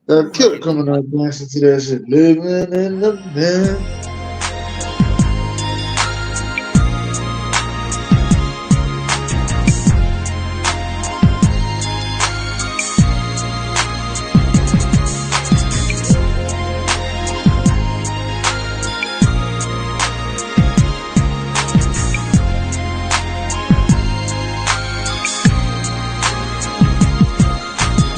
That killer coming out dancing to that shit. Living in the man.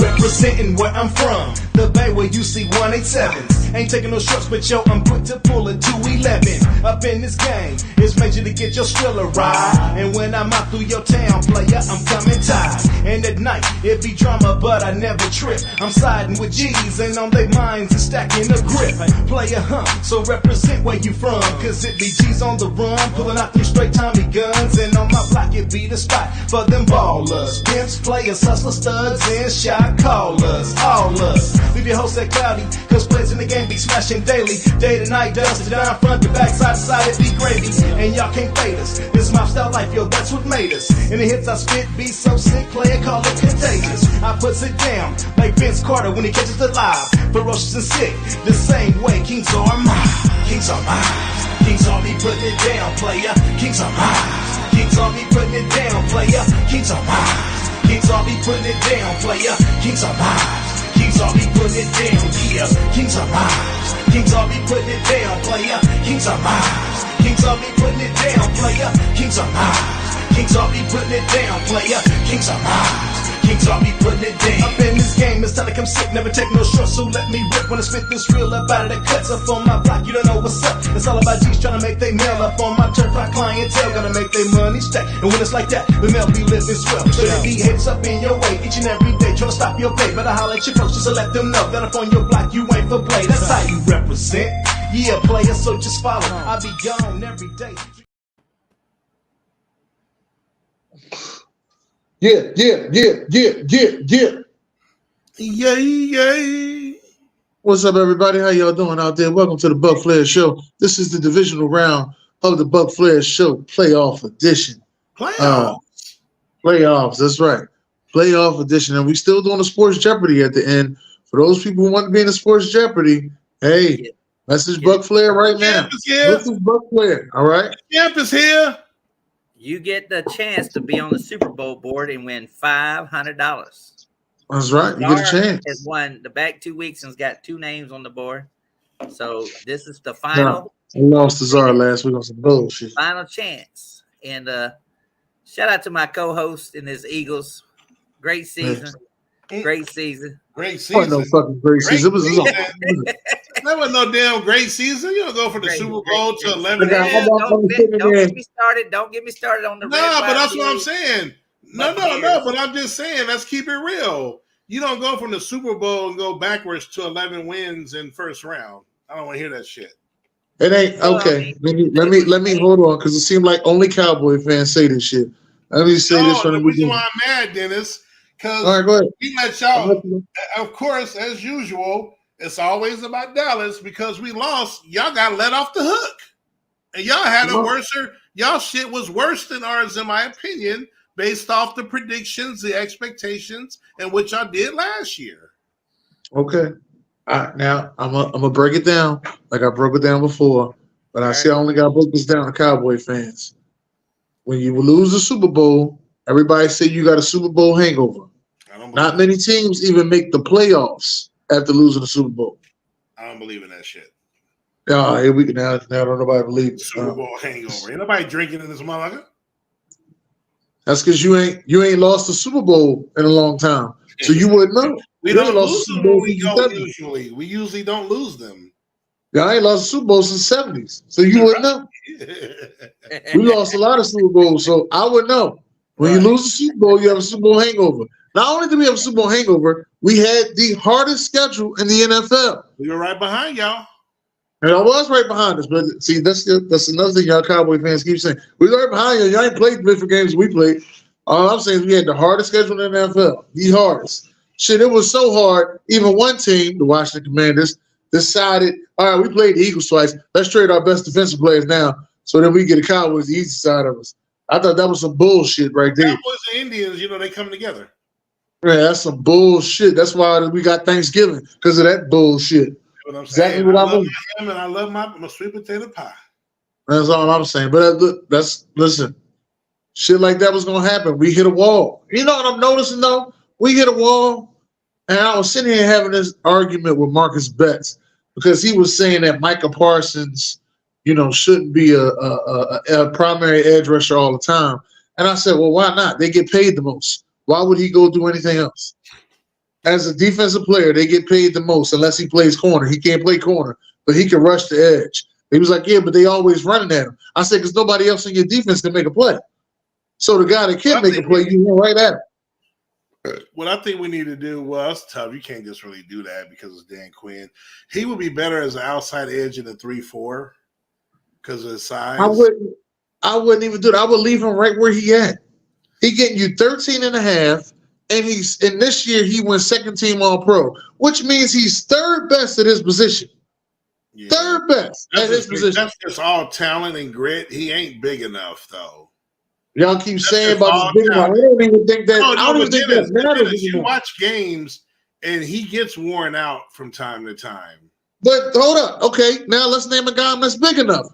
Representing where I'm from, the bay where you see 187s. Ain't taking no shorts, but yo, I'm quick to pull a 211. Up in this game, it's major to get your thriller ride. And when I'm out through your town, player, I'm coming tight. And at night, it be drama, but I never trip. I'm siding with G's, and on their minds and stacking a grip. Player, so represent where you from, cause it be G's on the run, pulling out them straight Tommy guns. And on my block, it be the spot for them ballers. Pimps, players, hustlers, studs, and shot callers. All us. Leave your host at cloudy, cause players in the game be smashing daily. Day to night, dust to down, front to back, side to side, it be gravy. And y'all can't fade us. This my style life, yo, that's what made us. And the hits I spit be so sick, player, call it contagious. I puts it down, like Vince Carter when he catches it live. Ferocious and sick, the same way kings are mine. Kings are mine. Kings all be putting it down, player. Kings are mine. Kings all be putting it down, player. Kings are mine. Kings all be putting it down, player. Kings are mine. Kings all be putting it down, yeah. Kings are mine. Kings all be putting it down, player. Kings are mine. Kings all be putting it down, player. Kings are mine. Kings all be putting it down, player. Kings are mine. Kings all be putting it down. Up in this game, it's time to come sick. Never take no shorts, so let me rip. When I spit this real up out of the cuts up on my block, you don't know what's up. It's all about G's trying to make they mail up on my turf. My clientele gotta make their money stack. And when it's like that, the mail be living swell. So they be hits up in your way each and every day, trying to stop your pay. Better holler at your folks just to let them know that up on your block you ain't for play. That's how you represent. Yeah, player, so just follow. I be gone every day. Yeah. Yay. What's up, everybody? How y'all doing out there? Welcome to the Buc Flair Show. This is the divisional round of the Buc Flair Show playoff edition. Playoffs, that's right. Playoff edition. And we still doing a sports Jeopardy at the end. For those people who want to be in the sports Jeopardy, hey, message Buc Flair right now. Message Buc Flair, all right? Champ is here. You get the chance to be on the Super Bowl board and win $500. That's right. You get a chance. Has won the back 2 weeks and's got 2 names on the board. So this is the final. I lost to Zara last week on some bullshit. Final chance. And shout out to my co-host in this Eagles. Great season. Great season. Great season. No fucking great season. It was That was no damn great season. You don't go from the Super Bowl to 11. Don't get me started. Don't get me started on the No, but that's what I'm saying. No, but I'm just saying, let's keep it real. You don't go from the Super Bowl and go backwards to 11 wins in first round. I don't want to hear that shit. It ain't okay. Let me hold on, because it seemed like only Cowboy fans say this shit. Let me say this from the beginning. Why I'm mad, Dennis? Because all right, go ahead. We let y'all, of course, as usual, it's always about Dallas because we lost. Y'all got let off the hook. And y'all had a y'all shit was worse than ours, in my opinion, based off the predictions, the expectations, and what y'all did last year. Okay. Now I'm gonna break it down like I broke it down before, but I see I only got to break this down to Cowboy fans. When you lose the Super Bowl, everybody say you got a Super Bowl hangover. Not many teams even make the playoffs after losing the Super Bowl. I don't believe in that shit. Now don't nobody believe it. Super Bowl hangover. Ain't nobody drinking in this motherfucker. That's because you ain't lost the Super Bowl in a long time, so you wouldn't know. We don't lose them when we go usually. We usually don't lose them. Yeah, I ain't lost the Super Bowl since the 70s, so you wouldn't know. We lost a lot of Super Bowls, so I would know. When you lose the Super Bowl, you have a Super Bowl hangover. Not only did we have a Super Bowl hangover, we had the hardest schedule in the NFL. We were right behind y'all. And I was right behind us, but see, that's another thing y'all Cowboy fans keep saying. We were right behind you. Y'all ain't played the different games we played. All I'm saying is we had the hardest schedule in the NFL. The hardest. Shit, it was so hard. Even one team, the Washington Commanders, decided, all right, we played the Eagles twice. Let's trade our best defensive players now so then we get the Cowboys the easy side of us. I thought that was some bullshit right there. Cowboys and Indians, they come together. Yeah, that's some bullshit. That's why we got Thanksgiving, because of that bullshit. What I'm Exactly saying. what I I love mean. him, and I love my sweet potato pie. That's all I'm saying. But listen, shit like that was gonna happen. We hit a wall. You know what I'm noticing though? We hit a wall, and I was sitting here having this argument with Marcus Betts because he was saying that Micah Parsons, shouldn't be a primary edge rusher all the time. And I said, well, why not? They get paid the most. Why would he go do anything else? As a defensive player, they get paid the most unless he plays corner. He can't play corner, but he can rush the edge. He was like, yeah, but they always running at him. I said, because nobody else in your defense can make a play. So the guy that can make a play, you run right at him. What I think we need to do, well, it's tough. You can't just really do that because it's Dan Quinn. He would be better as an outside edge in the 3-4 because of his size. I wouldn't even do that. I would leave him right where he at. He getting you 13 and a half, and this year he went second team All-Pro, which means he's third best at his position. Yeah. Third best at his position. That's just all talent and grit. He ain't big enough, though. Y'all keep saying about this big one. I don't even think that. I don't even think that matters. You watch games, and he gets worn out from time to time. But hold up. Okay, now let's name a guy that's big enough.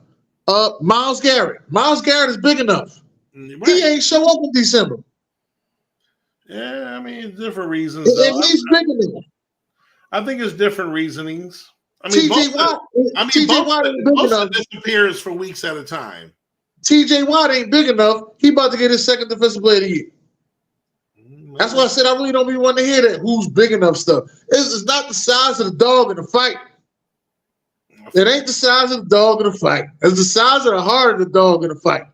Myles Garrett. Myles Garrett is big enough. Right. He ain't show up in December. Yeah, I mean, different reasons. And he's big enough. I think it's different reasonings. I mean, TJ Watt disappears for weeks at a time. TJ Watt ain't big enough. He about to get his second defensive player of the year. That's why I said I really don't be wanting to hear that who's big enough stuff. It's not the size of the dog in the fight. It ain't the size of the dog in the fight. It's the size of the heart of the dog in the fight.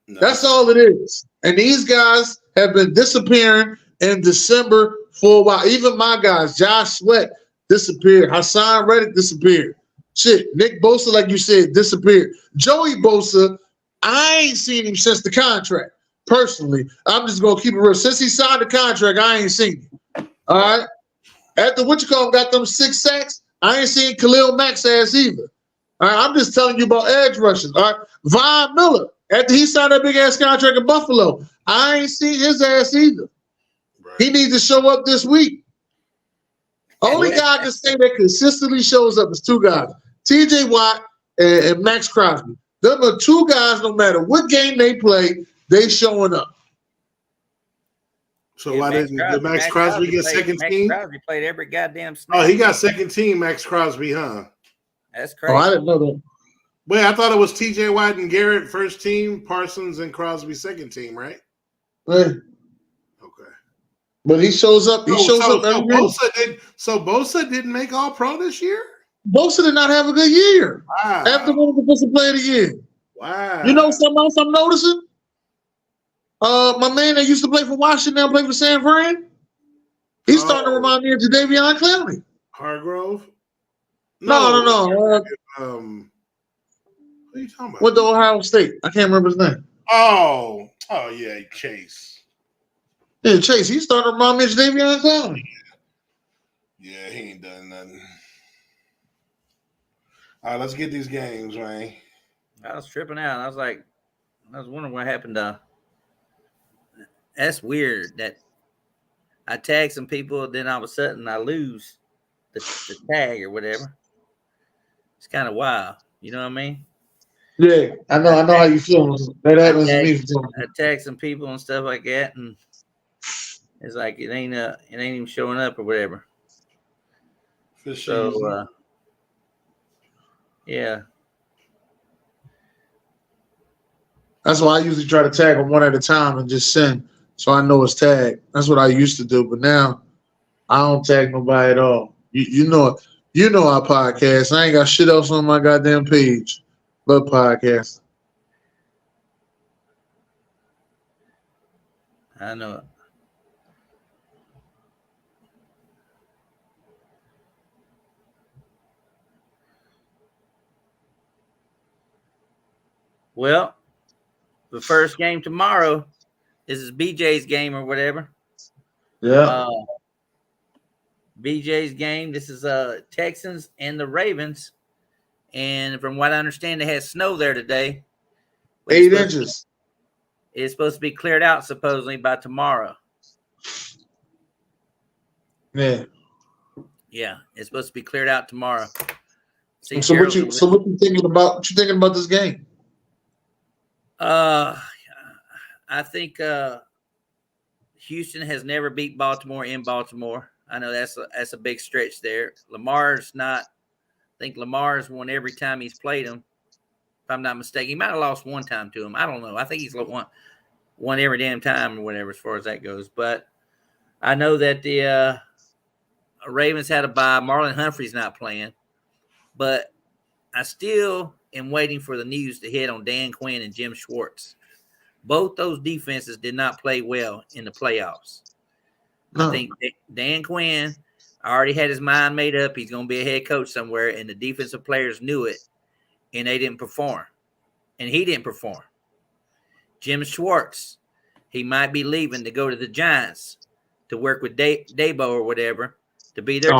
No. That's all it is. And these guys have been disappearing in December for a while. Even my guys, Josh Sweat, disappeared. Hassan Reddick disappeared. Shit, Nick Bosa, like you said, disappeared. Joey Bosa, I ain't seen him since the contract. Personally, I'm just gonna keep it real. Since he signed the contract, I ain't seen him. All right. After got them 6 sacks, I ain't seen Khalil Mack's ass either. All right, I'm just telling you about edge rushers. All right, Von Miller, after he signed that big ass contract in Buffalo, I ain't seen his ass either. Right. He needs to show up this week. Only guy I can say that consistently shows up is 2 guys: TJ Watt and Max Crosby. Them are 2 guys, no matter what game they play, they showing up. So why didn't Max Crosby get second team? Max Crosby played every goddamn snap. Oh, he got second team, Max Crosby, huh? That's crazy. Oh, I didn't know that. Wait, I thought it was TJ Watt and Garrett first team, Parsons and Crosby second team, right? Right. Okay. But he shows up. He shows up every year. Bosa didn't make All Pro this year? Bosa did not have a good year. Wow. After winning the Defensive Player of the Year. Wow. You know something else I'm noticing? My man that used to play for Washington now play for San Fran. He's starting to remind me of Jadeveon Clowney. Hargrove? No. What are you talking about? Went to Ohio State. I can't remember his name. Oh yeah, Chase. Yeah, Chase. He's starting to remind me of Jadeveon Clowney. Yeah, he ain't done nothing. All right, let's get these games, man. I was tripping out. I was wondering what happened. That's weird that I tag some people, then all of a sudden I lose the tag or whatever. It's kind of wild. You know what I mean? Yeah, I know how you feel. That happens to me. I tag some people and stuff like that, and it's like it ain't even showing up or whatever. So yeah. That's why I usually try to tag them one at a time and just send, so I know it's tagged. That's what I used to do, but now I don't tag nobody at all. You know our podcast. I ain't got shit else on my goddamn page. Love podcast. I know it. Well, the first game tomorrow. This is BJ's game or whatever. Yeah. BJ's game. This is Texans and the Ravens. And from what I understand, they had snow there today. 8 inches. It's supposed to be cleared out supposedly by tomorrow. Yeah. Yeah, it's supposed to be cleared out tomorrow. So what you thinking about? What you thinking about this game? I think Houston has never beat Baltimore in Baltimore. I know that's a big stretch there. Lamar's not. I think Lamar's won every time he's played him. If I'm not mistaken, he might have lost one time to him. I don't know. I think he's won every damn time or whatever as far as that goes. But I know that the Ravens had a bye. Marlon Humphrey's not playing. But I still am waiting for the news to hit on Dan Quinn and Jim Schwartz. Both those defenses did not play well in the playoffs. No. I think Dan Quinn already had his mind made up. He's going to be a head coach somewhere, and the defensive players knew it, and they didn't perform. And he didn't perform. Jim Schwartz, he might be leaving to go to the Giants to work with Dabo or whatever to be their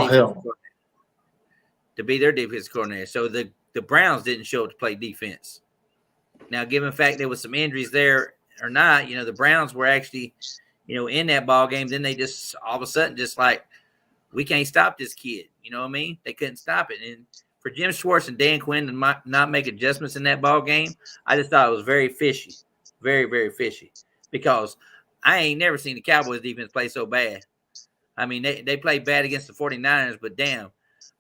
defensive coordinator. So the Browns didn't show up to play defense. Now, given the fact there was some injuries there or not, the Browns were actually, in that ball game. Then they just all of a sudden just like, we can't stop this kid. You know what I mean? They couldn't stop it. And for Jim Schwartz and Dan Quinn to not make adjustments in that ball game, I just thought it was very fishy, very, very fishy. Because I ain't never seen the Cowboys defense play so bad. I mean, they played bad against the 49ers, but damn.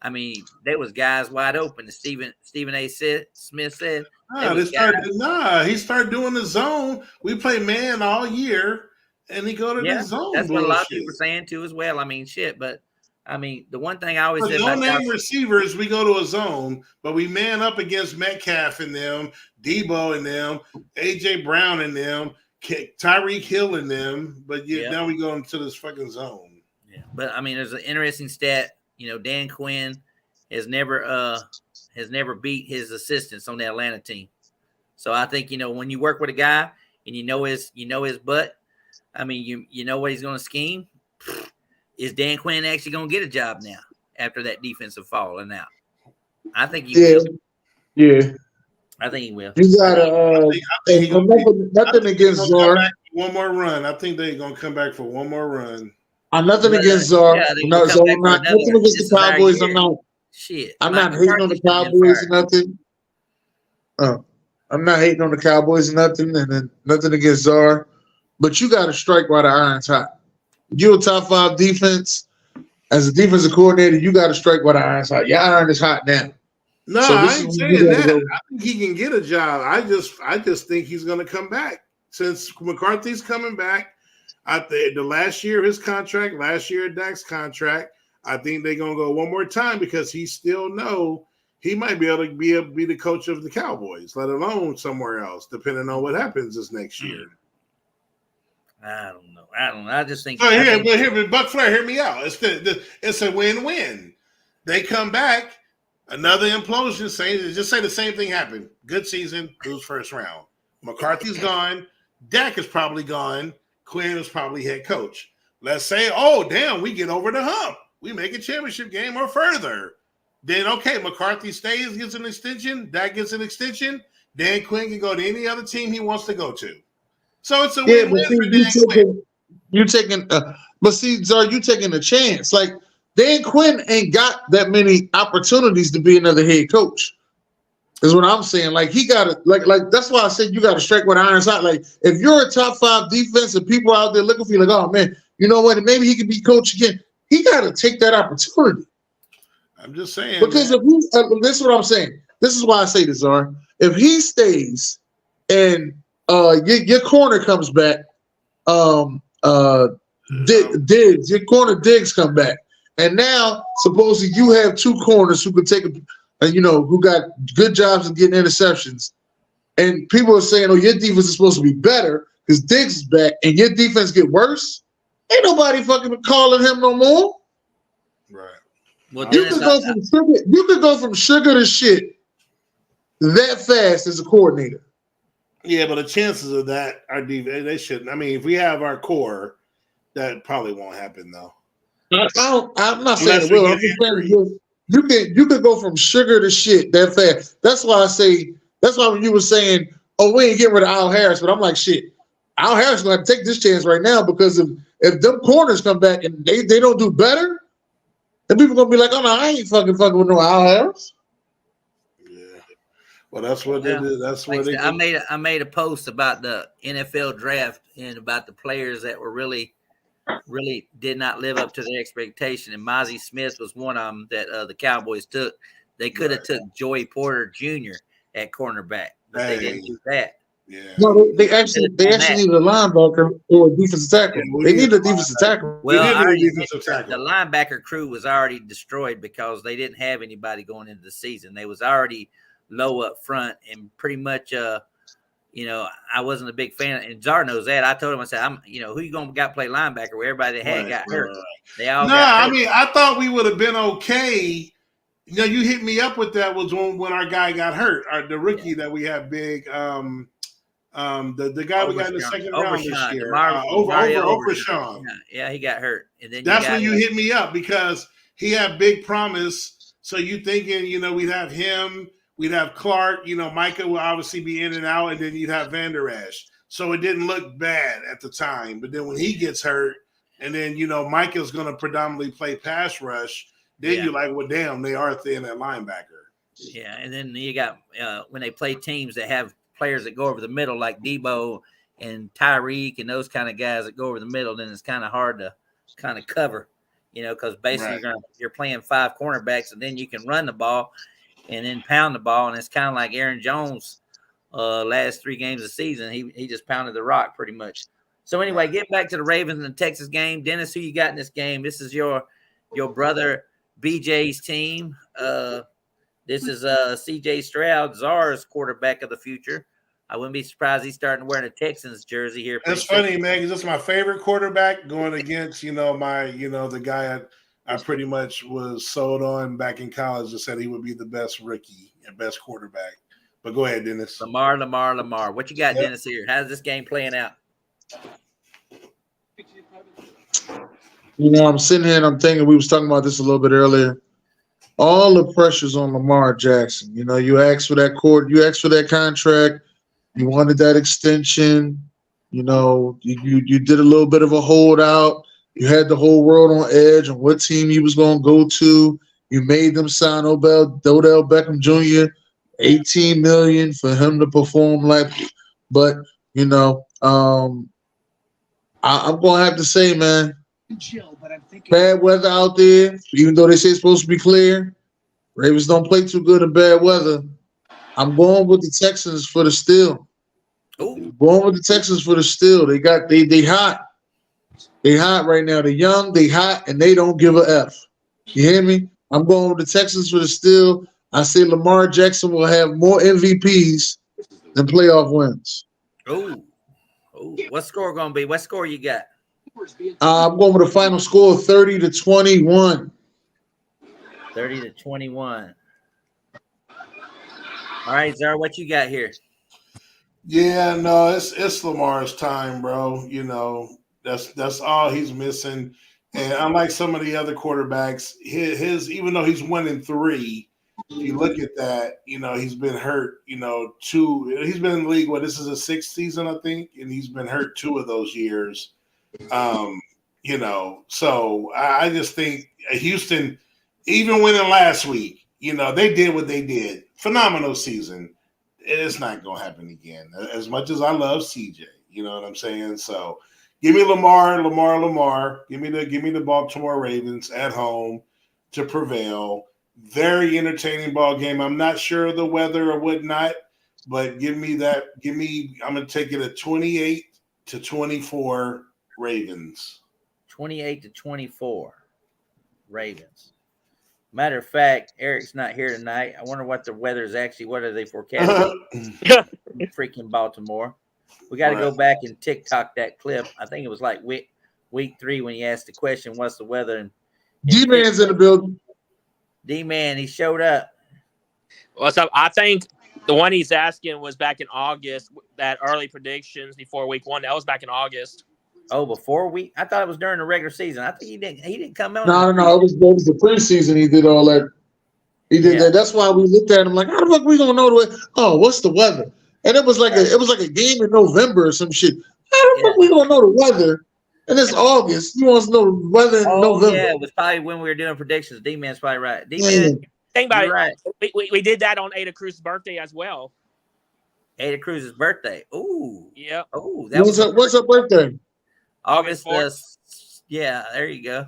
I mean, there was guys wide open. As Stephen A. Smith said. He started doing the zone. We play man all year, and he go to the zone. That's what a lot of people are saying too as well. I mean, but I mean, the one thing I always said about no-name receivers, we go to a zone, but we man up against Metcalf and them, Debo and them, A.J. Brown and them, Tyreek Hill and them. But now we go into this fucking zone. Yeah, but I mean, there's an interesting stat. Dan Quinn has never beat his assistants on the Atlanta team. So I think, when you work with a guy and you know his butt, I mean, you know what he's going to scheme. Is Dan Quinn actually going to get a job now after that defensive falling out? I think he will. Yeah. I think he will. You got nothing against Zor. One more run. I think they're going to come back for one more run. Nothing against Zor. Nothing against the Cowboys. I'm not hating on the Cowboys or nothing. I'm not hating on the Cowboys or nothing, and then nothing against Zor. But you got to strike while the iron's hot. You're a top 5 defense. As a defensive coordinator, you got to strike while the iron's hot. Your iron is hot now. No, I ain't saying that. I think he can get a job. I just think he's going to come back. Since McCarthy's coming back, the last year of his contract, last year of Dak's contract, I think they're going to go one more time because he still know he might be able to be the coach of the Cowboys, let alone somewhere else, depending on what happens this next year. I don't know. I just think. Oh, Buc Flair, hear me out. It's a win-win. They come back, another implosion. Just say the same thing happened. Good season, lose first round. McCarthy's gone. Dak is probably gone. Quinn is probably head coach. Let's say, oh, damn, we get over the hump. We make a championship game or further. Then, okay, McCarthy stays, gets an extension. Dak gets an extension. Dan Quinn can go to any other team he wants to go to. So it's a win-win for Dan Quinn. But see, Zar, you taking a chance. Like, Dan Quinn ain't got that many opportunities to be another head coach. Is what I'm saying. Like, he got to, like that's why I said you got to strike with iron's hot. Like, if you're a top 5 defense and people out there looking for you, like, oh man, you know what? Maybe he could be coach again. He got to take that opportunity. I'm just saying. Because if this is what I'm saying. This is why I say this, Zar. If he stays and your corner comes back, Diggs, your corner Diggs come back, and now supposedly you have 2 corners who could take who got good jobs of getting interceptions, and people are saying, "Oh, your defense is supposed to be better because Diggs is back," and your defense get worse. Ain't nobody fucking calling him no more. Right. Well, you could go from sugar to shit that fast as a coordinator. Yeah, but the chances of that are they shouldn't. I mean, if we have our core, that probably won't happen though. I'm not saying it will. I'm just saying you could go from sugar to shit that fast. That's why when you were saying, "Oh, we ain't getting rid of Al Harris," but I'm like, shit, Al Harris is going to take this chance right now because if them corners come back and they don't do better, And people gonna be like, "Oh no, I ain't fucking with no Al Harris." Yeah. Well, that's what they did. That's what they. I made a post about the NFL draft and about the players that were really did not live up to their expectation. And Mozzie Smith was one of them that the Cowboys took. They could have took Joey Porter Jr. at cornerback, but they didn't do that. Yeah. No, they actually needed a linebacker or a defensive tackle. They needed a defensive tackle. Well, the linebacker crew was already destroyed because they didn't have anybody going into the season. They was already low up front, and pretty much, I wasn't a big fan. And Czar knows that. I told him, I said, who you gonna got to play linebacker? Where everybody that had got hurt. They all got hurt. I mean, I thought we would have been okay. You know, you hit me up with that was when our guy got hurt, the rookie that we had big. The guy we got in the second round this year, over Sean. Yeah, he got hurt, and then that's when you hit me up because he had big promise. So you thinking, we'd have him, we'd have Clark, Micah will obviously be in and out, and then you'd have Van Der Esch. So it didn't look bad at the time, but then when he gets hurt, and then Micah's going to predominantly play pass rush, then you're like, well, damn, they are thin at linebacker. Yeah, and then you got when they play teams that have players that go over the middle like Debo and Tyreek and those kind of guys that go over the middle, then it's kind of hard to kind of cover, because basically you're playing 5 cornerbacks and then you can run the ball and then pound the ball. And it's kind of like Aaron Jones last 3 games of the season. He just pounded the rock pretty much. So anyway, get back to the Ravens and the Texas game. Dennis, who you got in this game? This is your brother BJ's team. This is C.J. Stroud, Czar's quarterback of the future. I wouldn't be surprised he's starting wearing a Texans jersey here. That's funny, man, because that's my favorite quarterback going against, the guy I pretty much was sold on back in college and said he would be the best rookie and best quarterback. But go ahead, Dennis. Lamar. What you got, Dennis, here? How's this game playing out? I'm sitting here and I'm thinking, we was talking about this a little bit earlier. All the pressure's on Lamar Jackson. You asked for that contract. You wanted that extension. You did a little bit of a holdout. You had the whole world on edge on what team you was going to go to. You made them sign Odell Beckham Jr. $18 million for him to perform like. But I'm going to have to say, man, bad weather out there, even though they say it's supposed to be clear. Ravens don't play too good in bad weather. I'm going with the Texans for the steal. Going with the Texans for the steal. They hot. They hot right now. They're young, they hot, and they don't give a F. You hear me? I'm going with the Texans for the steal. I say Lamar Jackson will have more MVPs than playoff wins. Oh. What score going to be? What score you got? I'm going with a final score of 30-21. 30-21. All right, Zara, what you got here? Yeah, no, it's Lamar's time, bro. That's all he's missing. And unlike some of the other quarterbacks, his even though he's 1-3, if you look at that, he's been hurt. He's been in the league. This is his 6th season, I think, and he's been hurt 2 of those years. So I just think Houston, even winning last week, they did what they did. Phenomenal season. It's not going to happen again. As much as I love CJ, you know what I'm saying? So give me Lamar. Give me the Baltimore Ravens at home to prevail. Very entertaining ball game. I'm not sure of the weather or whatnot, but give me that. I'm going to take it at 28-24 Ravens. 28-24 Ravens. Matter of fact, Eric's not here tonight. I wonder what the weather is actually. What are they forecasting? Freaking Baltimore. We got to go back and TikTok that clip. I think it was like week 3 when he asked the question, what's the weather? And D-Man's in the building. D-Man, he showed up. What's up? I think the one he's asking was back in August, that early predictions before week 1. That was back in August. Oh, before I thought it was during the regular season. I think he didn't come out. No. It was the preseason. He did all that. He did that. That's why we looked at him like, how the fuck we gonna know the weather? Oh, what's the weather? And it was like a game in November or some shit. How the fuck we gonna know the weather And it's August. He wants to know weather in November. Yeah, it was probably when we were doing predictions. D-Man's probably right. Yeah. D-Man, Think about you're it. right. We did that on Ada Cruz's birthday as well. Ada Cruz's birthday. Ooh. Yeah. Oh, that What's her birthday? August. August 4th. Yeah, there you go.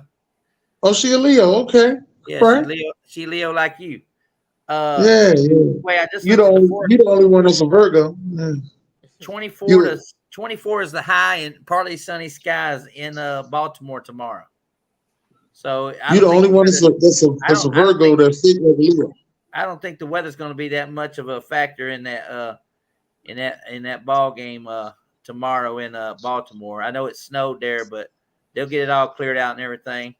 Oh, she a Leo. Okay. Yeah, right. She Leo like you. Yeah. Wait, I just You the only one that's a Virgo. Yeah. 24 is the high and partly sunny skies in Baltimore tomorrow. So you the only one that's a Virgo that's fit like Leo. I don't think the weather's going to be that much of a factor in that ball game tomorrow in Baltimore. I know it snowed there, but they'll get it all cleared out and everything.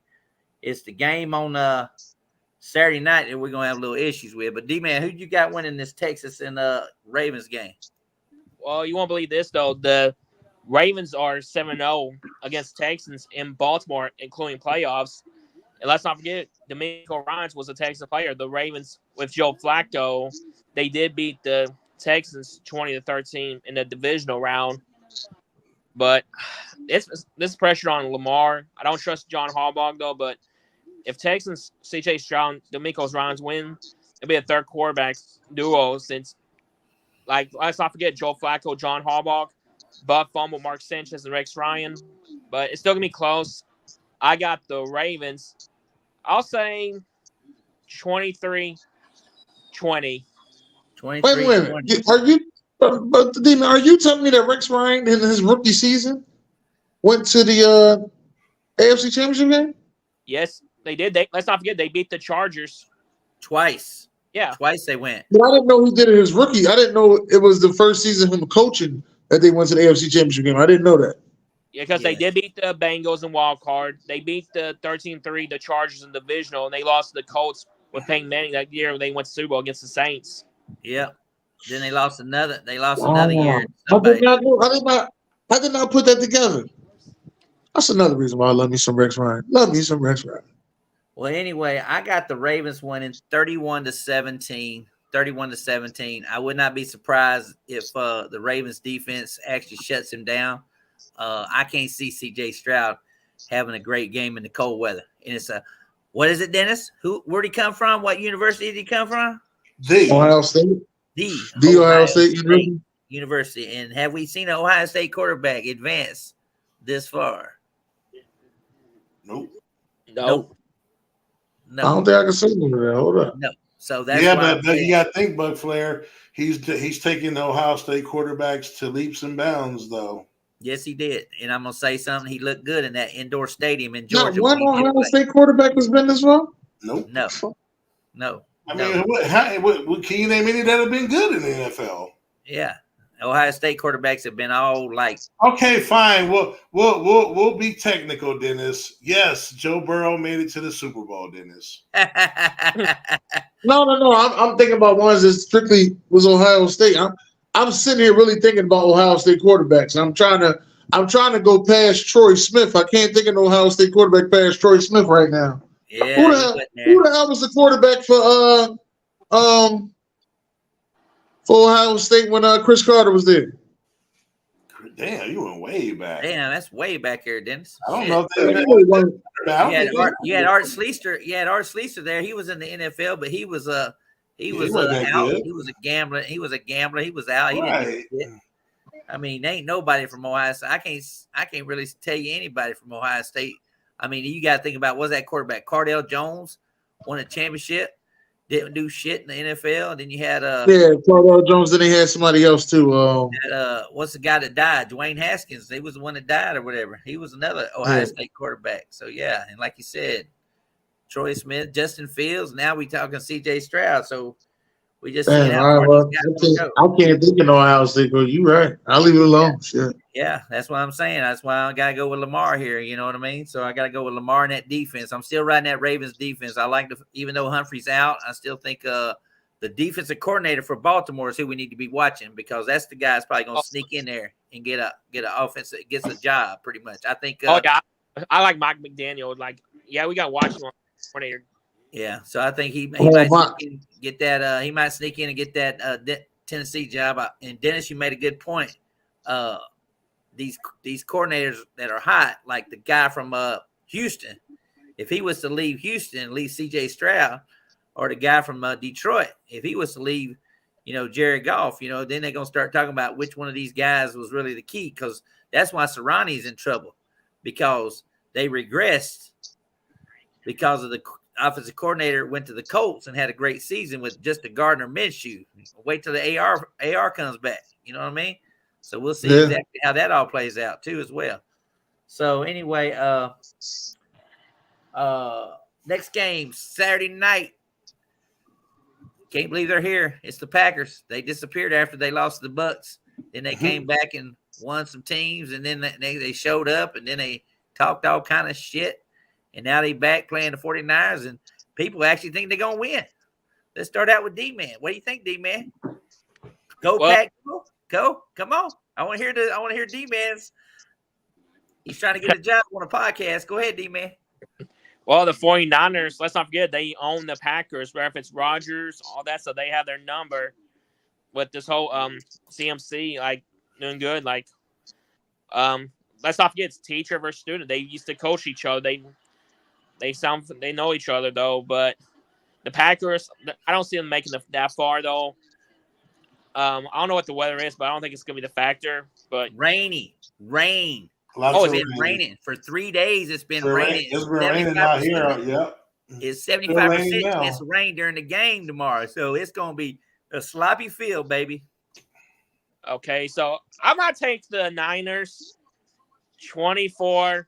It's the game on Saturday night that we're going to have little issues with. But D-Man, who you got winning this Texas and Ravens game? Well, you won't believe this, though. The Ravens are 7-0 against Texans in Baltimore, including playoffs. And let's not forget, D'Amico Ryans was a Texas player. The Ravens, with Joe Flacco, they did beat the Texans 20-13 in the divisional round. But this pressure on Lamar. I don't trust John Harbaugh, though, but if Texans, C.J. Stroud, D'Amico Ryans win, it'll be a third quarterback duo since, like, let's not forget Joe Flacco, John Harbaugh, Buck Fumble, Mark Sanchez, and Rex Ryan. But it's still going to be close. I got the Ravens. I'll say 23-20. 23-20. Wait a minute. Are you telling me that Rex Ryan in his rookie season went to the AFC Championship game? Yes, they did. Let's not forget they beat the Chargers twice. Yeah, twice they went. But I didn't know he did it his rookie. I didn't know it was the first season of him coaching that they went to the AFC Championship game. I didn't know that. Yeah, because they did beat the Bengals in wild card. They beat the 13-3, the Chargers in divisional, and they lost to the Colts with Peyton Manning that year when they went to Super Bowl against the Saints. Yep. Then they lost another. Another year. I did not put that together. That's another reason why I love me some Rex Ryan. Well, anyway, I got the Ravens winning 31-17. 31-17. I would not be surprised if the Ravens defense actually shuts him down. I can't see C.J. Stroud having a great game in the cold weather. And it's what is it, Dennis? Where'd he come from? What university did he come from? Ohio State. The Ohio State University. And have we seen an Ohio State quarterback advance this far? Nope. No. I don't think I can say that. Hold up. No. So that's but you got to think, Buc Flair. He's taking the Ohio State quarterbacks to leaps and bounds, though. Yes, he did. And I'm gonna say something. He looked good in that indoor stadium in Georgia. Not one Ohio State quarterback has been this well? Nope. No. I mean, what can you name any that have been good in the NFL? Yeah. Ohio State quarterbacks have been all like. Okay, fine. We'll be technical, Dennis. Yes, Joe Burrow made it to the Super Bowl, Dennis. No. I'm thinking about ones that strictly was Ohio State. I'm sitting here really thinking about Ohio State quarterbacks. I'm trying to go past Troy Smith. I can't think of an Ohio State quarterback past Troy Smith right now. Yeah. Who the hell was the quarterback for Ohio State when Chris Carter was there? Damn, you went way back. Damn, that's way back here, Dennis. I don't know. You had Art Schlichter. You had Art Schlichter there. He was in the NFL, but he was out. He was a gambler. He was out. He didn't do shit. I mean, there ain't nobody from Ohio State. I can't really tell you anybody from Ohio State. I mean, you got to think about, what's that quarterback? Cardell Jones won a championship. Didn't do shit in the NFL. And then you had Cardell Jones. Then they had somebody else too. What's the guy that died? Dwayne Haskins. He was the one that died or whatever. He was another Ohio State quarterback. So yeah, and like you said, Troy Smith, Justin Fields. Now we talking C.J. Stroud. So we just I can't think of Ohio State. You right. I'll leave it alone. Shit. Yeah, that's what I'm saying. That's why I gotta go with Lamar here. You know what I mean? So I gotta go with Lamar in that defense. I'm still riding that Ravens defense. I like even though Humphrey's out, I still think the defensive coordinator for Baltimore is who we need to be watching, because that's the guy that's probably gonna sneak in there and get an offense that gets a job pretty much. I think. I like Mike McDaniel. Like, we got to watch him on coordinator. Yeah, so I think he might get that. He might sneak in and get that Tennessee job. And Dennis, you made a good point. these coordinators that are hot, like the guy from Houston, if he was to leave Houston, leave C.J. Stroud, or the guy from Detroit, if he was to leave, Jared Goff, then they're gonna start talking about which one of these guys was really the key, because that's why Sirianni's in trouble, because they regressed because of the offensive coordinator went to the Colts and had a great season with just the Gardner Minshew. Wait till the AR comes back. You know what I mean? So we'll see exactly how that all plays out too as well. So anyway, next game, Saturday night. Can't believe they're here. It's the Packers. They disappeared after they lost to the Bucs. Then they came back and won some teams, and then they showed up, and then they talked all kind of shit. And now they back playing the 49ers, and people actually think they're going to win. Let's start out with D-Man. What do you think, D-Man? Go, Pack. Go. Come on. I want to hear D-Man's. He's trying to get a job on a podcast. Go ahead, D-Man. Well, the 49ers, let's not forget, they own the Packers, where if it's Rodgers, all that, so they have their number with this whole CMC, like, doing good. Like, let's not forget, it's teacher versus student. They used to coach each other. They know each other, though. But the Packers, I don't see them making that far, though. I don't know what the weather is, but I don't think it's going to be the factor. But rain. It's been raining for 3 days. It's been raining. It's been raining out here. Yep. It's 75% chance of rain during the game tomorrow. So it's going to be a sloppy field, baby. Okay, so I'm going to take the Niners 24-18.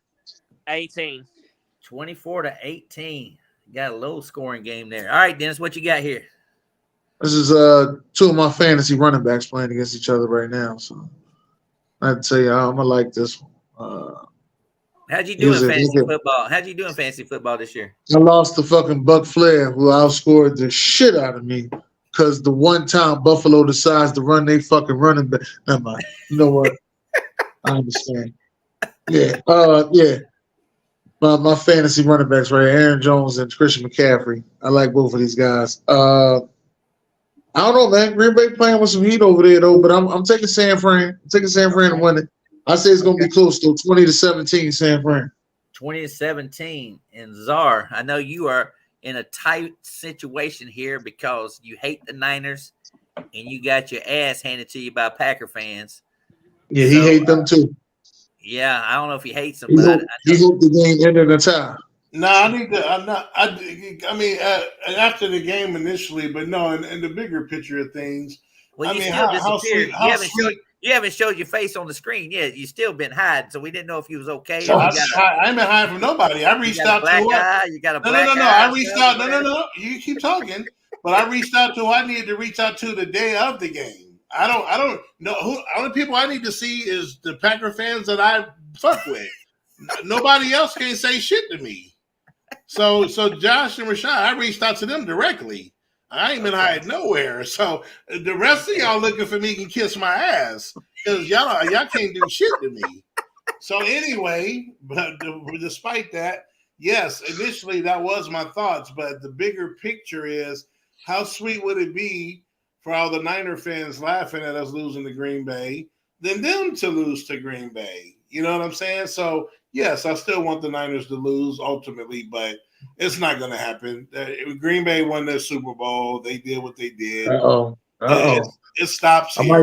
24-18. Got a low scoring game there. All right, Dennis, what you got here? This is two of my fantasy running backs playing against each other right now. So I have to tell you, I'm going to like this one. How'd you do in fantasy football? How'd you do in fantasy football this year? I lost to fucking Buc Flair, who outscored the shit out of me because the one time Buffalo decides to run they fucking running back. Never mind. You know what? I understand. Yeah. My fantasy running backs right here, Aaron Jones and Christian McCaffrey. I like both of these guys. I don't know, man. Green Bay playing with some heat over there, though, but I'm taking San Fran. I'm taking San Fran to win it. I say it's going to be close to 20-17 San Fran. 20-17. And Czar, I know you are in a tight situation here because you hate the Niners and you got your ass handed to you by Packer fans. Yeah, he hates them too. Yeah, I don't know if he hates them, he hoped the game ended in a tie. No, I mean, after the game initially, but no, in the bigger picture of things. Well, you still disappeared. You haven't showed your face on the screen yet. You still been hiding, so we didn't know if you was okay. So I ain't been hiding from nobody. I reached out to you got a black no. I reached out. No. You keep talking, but I reached out to who I needed to reach out to the day of the game. I don't know who. Only people I need to see is the Packer fans that I fuck with. Nobody else can say shit to me. So Josh and Rashad, I reached out to them directly. I ain't been hiding nowhere. So the rest of y'all looking for me can kiss my ass because y'all can't do shit to me. So anyway, but despite that, yes, initially that was my thoughts. But the bigger picture is how sweet would it be for all the Niner fans laughing at us losing to Green Bay than them to lose to Green Bay? You know what I'm saying? So yes, I still want the Niners to lose ultimately, but it's not going to happen. Green Bay won their Super Bowl. They did what they did. It stops here. I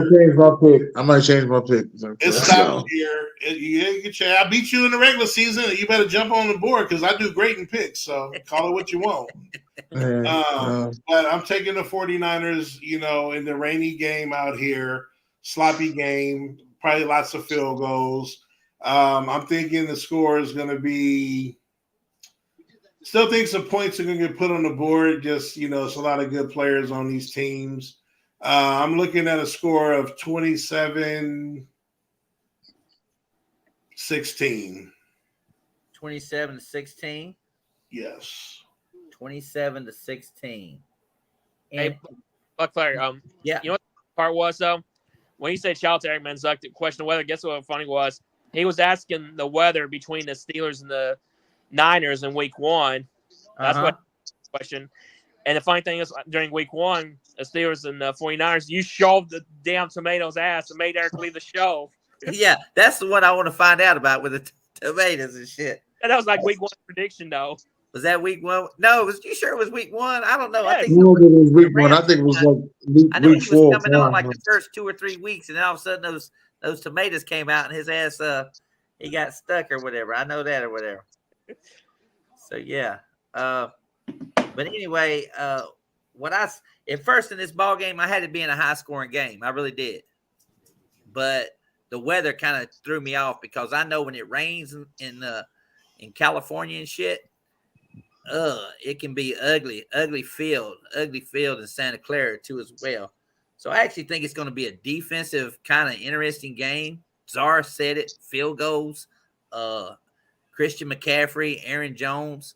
might change my pick. It stops here. I beat you in the regular season. You better jump on the board because I do great in picks. So call it what you want. But I'm taking the 49ers, in the rainy game out here, sloppy game, probably lots of field goals. I'm thinking the score is going to be – still think some points are going to get put on the board. Just, it's a lot of good players on these teams. I'm looking at a score of 27-16. 27-16? Yes. 27-16. Hey, Buc Flair, yeah. You know what the part was, though? When you said shout out to Eric Menzuck, the question of weather, guess what funny was? He was asking the weather between the Steelers and the Niners in week one. That's what question. And the funny thing is, during week one, the Steelers and the 49ers, you shoved the damn Tomatoes' ass and made Eric leave the show. Yeah, that's the one I want to find out about with the tomatoes and shit. And that was like week 1 prediction, though. Was that week 1? No, was you sure it was week 1? I don't know. Yes. I think You know, it was week 1. I think it was like I know week he was 4. coming on like the first 2 or 3 weeks, and then all of a sudden those tomatoes came out, and his ass he got stuck or whatever. I know that or whatever. So yeah. But anyway, at first in this ball game, I had it being a high scoring game. I really did. But the weather kind of threw me off because I know when it rains in California and shit, it can be ugly field in Santa Clara too as well. So I actually think it's going to be a defensive kind of interesting game. Czar said it, field goals, Christian McCaffrey, Aaron Jones.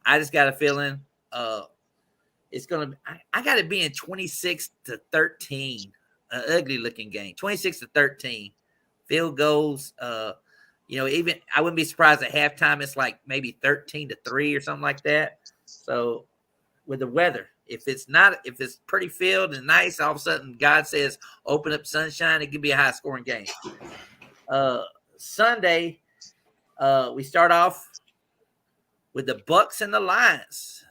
I just got a feeling it's going to I got it being 26-13, an ugly looking game, 26-13, field goals. Even I wouldn't be surprised at halftime. It's like maybe 13-3 or something like that. So with the weather, if it's pretty field and nice, all of a sudden God says, open up sunshine, it could be a high scoring game. Sunday, we start off with the Bucs and the Lions,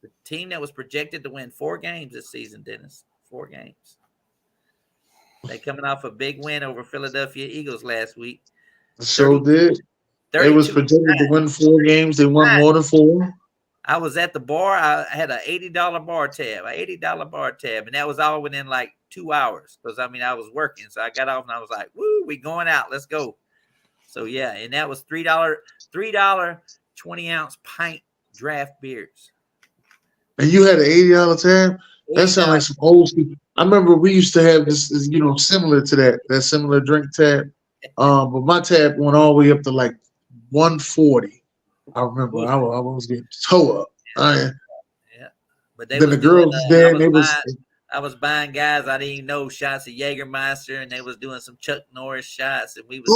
the team that was projected to win 4 games this season, Dennis. 4 games. They coming off a big win over Philadelphia Eagles last week. So did. It was projected to win 4 games. They won more than 4. I was at the bar. I had an $80 bar tab, and that was all within like 2 hours because I was working. So I got off and I was like, "Woo, we going out. Let's go." So yeah, and that was $3 20-ounce pint draft beers. And you had an $80 tab? That sounds like some old school. I remember we used to have this, similar to that similar drink tab. But my tab went all the way up to like 140. I remember I was getting toe up. Yeah. But then the girls was there and I was buying guys I didn't even know shots of Jägermeister, and they was doing some Chuck Norris shots, and we was.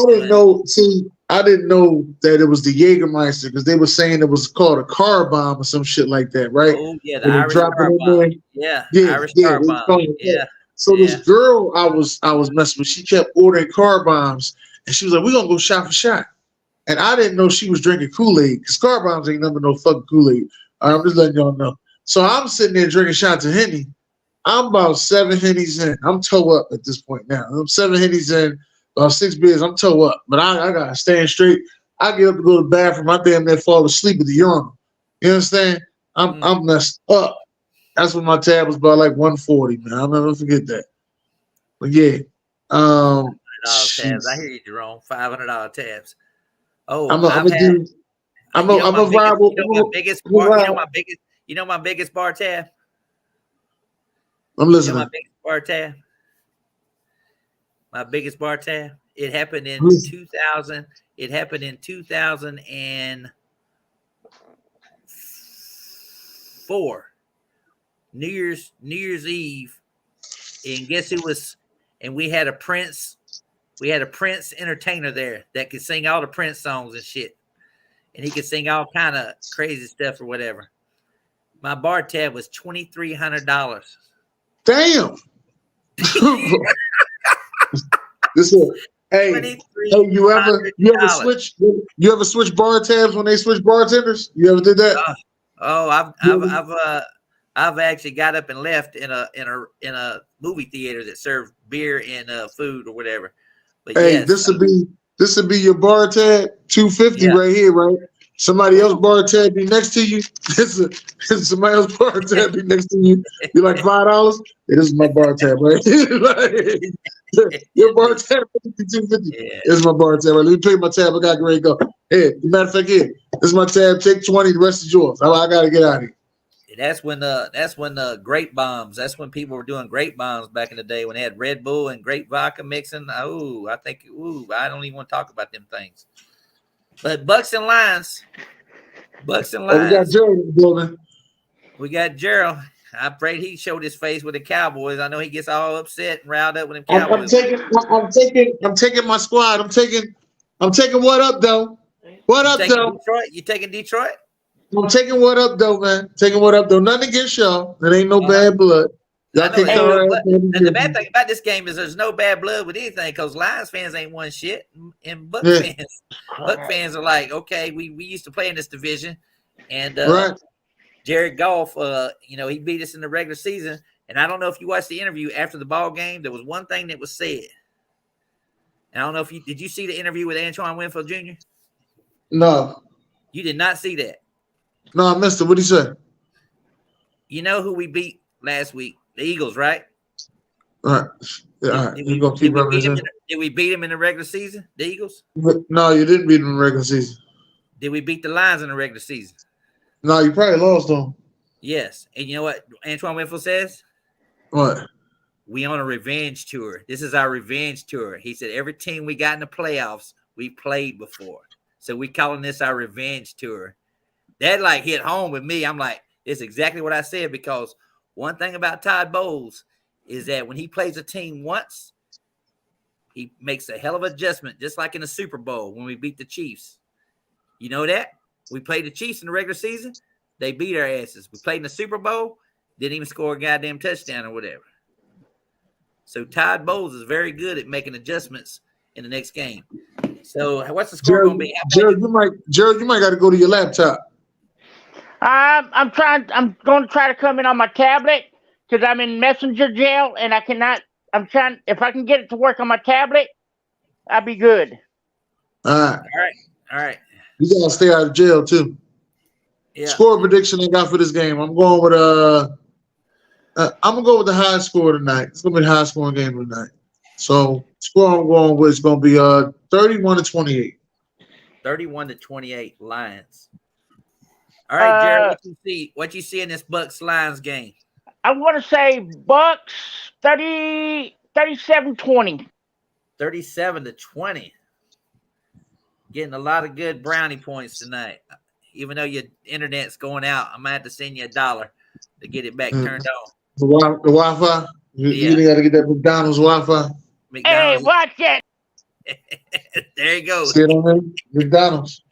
I didn't know that it was the Jägermeister because they were saying it was called a car bomb or some shit like that, right? Oh yeah, the Irish car bomb. Yeah, Irish car bomb. Yeah. So this girl I was messing with, she kept ordering car bombs, and she was like, "We're gonna go shot for shot." And I didn't know she was drinking Kool-Aid because car bombs ain't never no fucking Kool-Aid. I'm just letting y'all know. So I'm sitting there drinking shots of Henny. I'm about 7 Hennies in. I'm toe up at this point now. I'm 7 Hennies in, about 6 beers. I'm toe up, but I gotta stand straight. I get up to go to the bathroom. I damn near fall asleep at the urinal. You understand? I'm messed up. That's when my tab was about like 140, man. I'll never forget that. But yeah, tabs. I hear you, Jerome. $500 tabs. Oh, I'm a rival. You know my biggest bar tab. I'm listening. You know my biggest bar tab. It happened in 2000. It happened in 2004. New Year's Eve. And guess who was? And we had a Prince. We had a Prince entertainer there that could sing all the Prince songs and shit. And he could sing all kind of crazy stuff or whatever. My bar tab was $2,300. Damn. Hey, you ever switch bar tabs when they switch bartenders? You ever did that? I've actually got up and left in a movie theater that served beer and food or whatever. But hey, yes, this would be your bar tab, $250 right here, right? Somebody else bar tab be next to you. Somebody else bar tab be next to you. You're like $5. Hey, this is my bar tab, right? Your bar tab $250. Yeah. This is my bar tab. Right? Let me pay my tab. I got ready to go. Hey, matter of fact, here. This is my tab. Take 20. The rest is yours. I got to get out of here. That's when the grape bombs. That's when people were doing grape bombs back in the day when they had Red Bull and grape vodka mixing. I don't even want to talk about them things. But Bucs and Lions. We got Gerald in the building. We got Gerald. I prayed he showed his face with the Cowboys. I know he gets all upset and riled up with them Cowboys. I'm taking my squad. I'm taking what up though? What up though? Detroit? You taking Detroit? I'm taking what up though, man. Taking what up though. Nothing against y'all. There ain't no bad blood. Y'all I know kicked ain't our no ass. and the bad thing about this game is there's no bad blood with anything because Lions fans ain't won shit, and Buc fans are like, okay, we used to play in this division, and Right. Jared Goff, he beat us in the regular season, and I don't know if you watched the interview after the ball game. There was one thing that was said, and I don't know if did you see the interview with Antoine Winfield Jr.? No. You did not see that. No, I missed it. What'd he say? You know who we beat last week? The Eagles, right? All right. Yeah, all right. You're going to keep representing. Did we beat them in the regular season, the Eagles? No, you didn't beat them in the regular season. Did we beat the Lions in the regular season? No, you probably lost them. Yes. And you know what Antoine Winfield says? What? We on a revenge tour. This is our revenge tour. He said every team we got in the playoffs, we played before. So we calling this our revenge tour. That like hit home with me. I'm like, it's exactly what I said because one thing about Todd Bowles is that when he plays a team once, he makes a hell of an adjustment, just like in the Super Bowl when we beat the Chiefs. You know that? We played the Chiefs in the regular season. They beat our asses. We played in the Super Bowl, didn't even score a goddamn touchdown or whatever. So Todd Bowles is very good at making adjustments in the next game. So what's the score going to be? Jared, you might got to go to your laptop. I'm going to try to come in on my tablet because I'm in messenger jail and I cannot. I'm trying. If I can get it to work on my tablet, I'll be good. All right. You gotta stay out of jail too. Yeah. Score prediction I got for this game. I'm going with I'm gonna go with the high score tonight. It's gonna be the high scoring game tonight. So score I'm going with is gonna be 31-28. 31-28 Lions. All right, Jared, what you see in this Bucs Lions game? I want to say Bucs 37-20. 37-20. Getting a lot of good brownie points tonight. Even though your internet's going out, I might have to send you $1 to get it back turned on. The Wi-Fi? You got to get that McDonald's Wi-Fi. Hey, watch it. There you go. See it on there? McDonald's.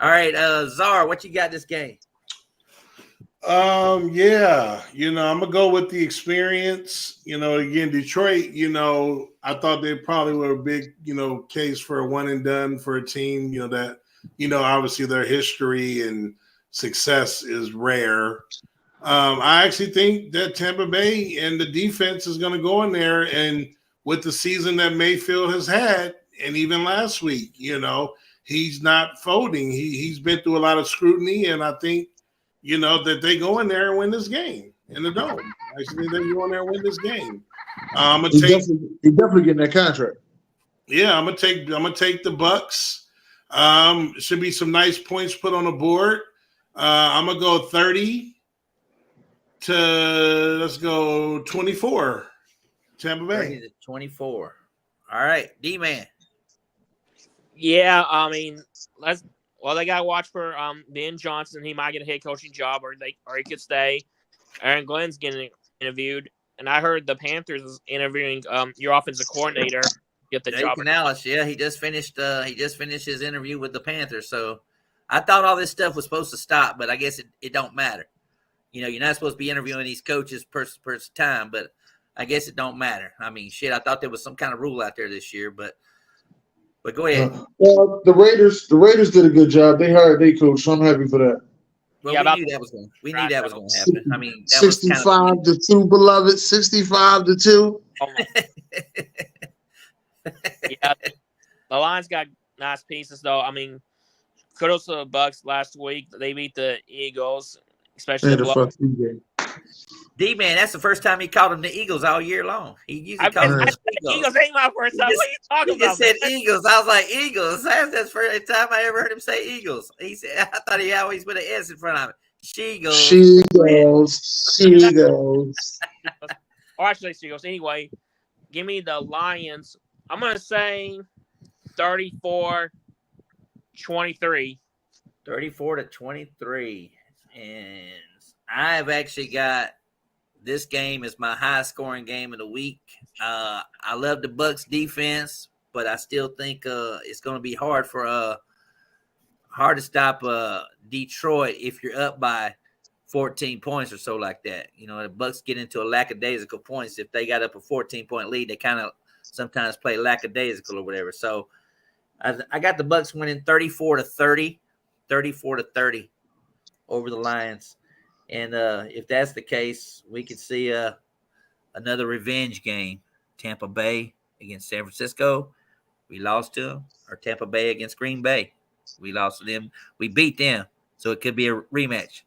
All right, Czar, what you got this game? Yeah, I'm gonna go with the experience. Again, Detroit, I thought they probably were a big, case for a one and done for a team, that, obviously their history and success is rare. I actually think that Tampa Bay and the defense is going to go in there, and with the season that Mayfield has had, and even last week, he's not folding. He's been through a lot of scrutiny, and I think, that they go in there and win this game in the Dome. Actually, they go in there and win this game. He's definitely getting that contract. Yeah, I'm gonna take the Bucs. Should be some nice points put on the board. I'm gonna go 30 to 24. Tampa Bay. 24. All right, D-Man. Yeah, I mean, they got to watch for Ben Johnson. He might get a head coaching job, or he could stay. Aaron Glenn's getting interviewed, and I heard the Panthers is interviewing your offensive coordinator. Get the job. Canales, yeah, he just finished his interview with the Panthers. So I thought all this stuff was supposed to stop, but I guess it don't matter. You're not supposed to be interviewing these coaches per time, but I guess it don't matter. I mean, shit, I thought there was some kind of rule out there this year, but go ahead. Well, the Raiders did a good job. They hired their coach, so I'm happy for that. Well, we knew that was going to happen. I mean, that 65-2, beloved. 65-2. Yeah, the Lions got nice pieces, though. I mean, kudos to the Bucs last week. They beat the Eagles, especially the D-Man, that's the first time he called them the Eagles all year long. He usually calls them Eagles ain't my first time. What are you talking about? He just said Eagles. I was like, Eagles. That's the first time I ever heard him say Eagles. He said, I thought he always put an S in front of it. She-Goes. Or actually, She-Goes. Anyway, give me the Lions. I'm going to say 34-23. 34-23. And I've actually got this game is my high scoring game of the week. I love the Bucs defense, but I still think it's going to be hard to stop Detroit if you're up by 14 points or so like that. You know, the Bucs get into a lackadaisical points. If they got up a 14-point lead, they kind of sometimes play lackadaisical or whatever. So I got the Bucs winning 34-30 over the Lions. And if that's the case, we could see another revenge game. Tampa Bay against San Francisco. We lost to them. Or Tampa Bay against Green Bay. We lost to them. We beat them. So it could be a rematch.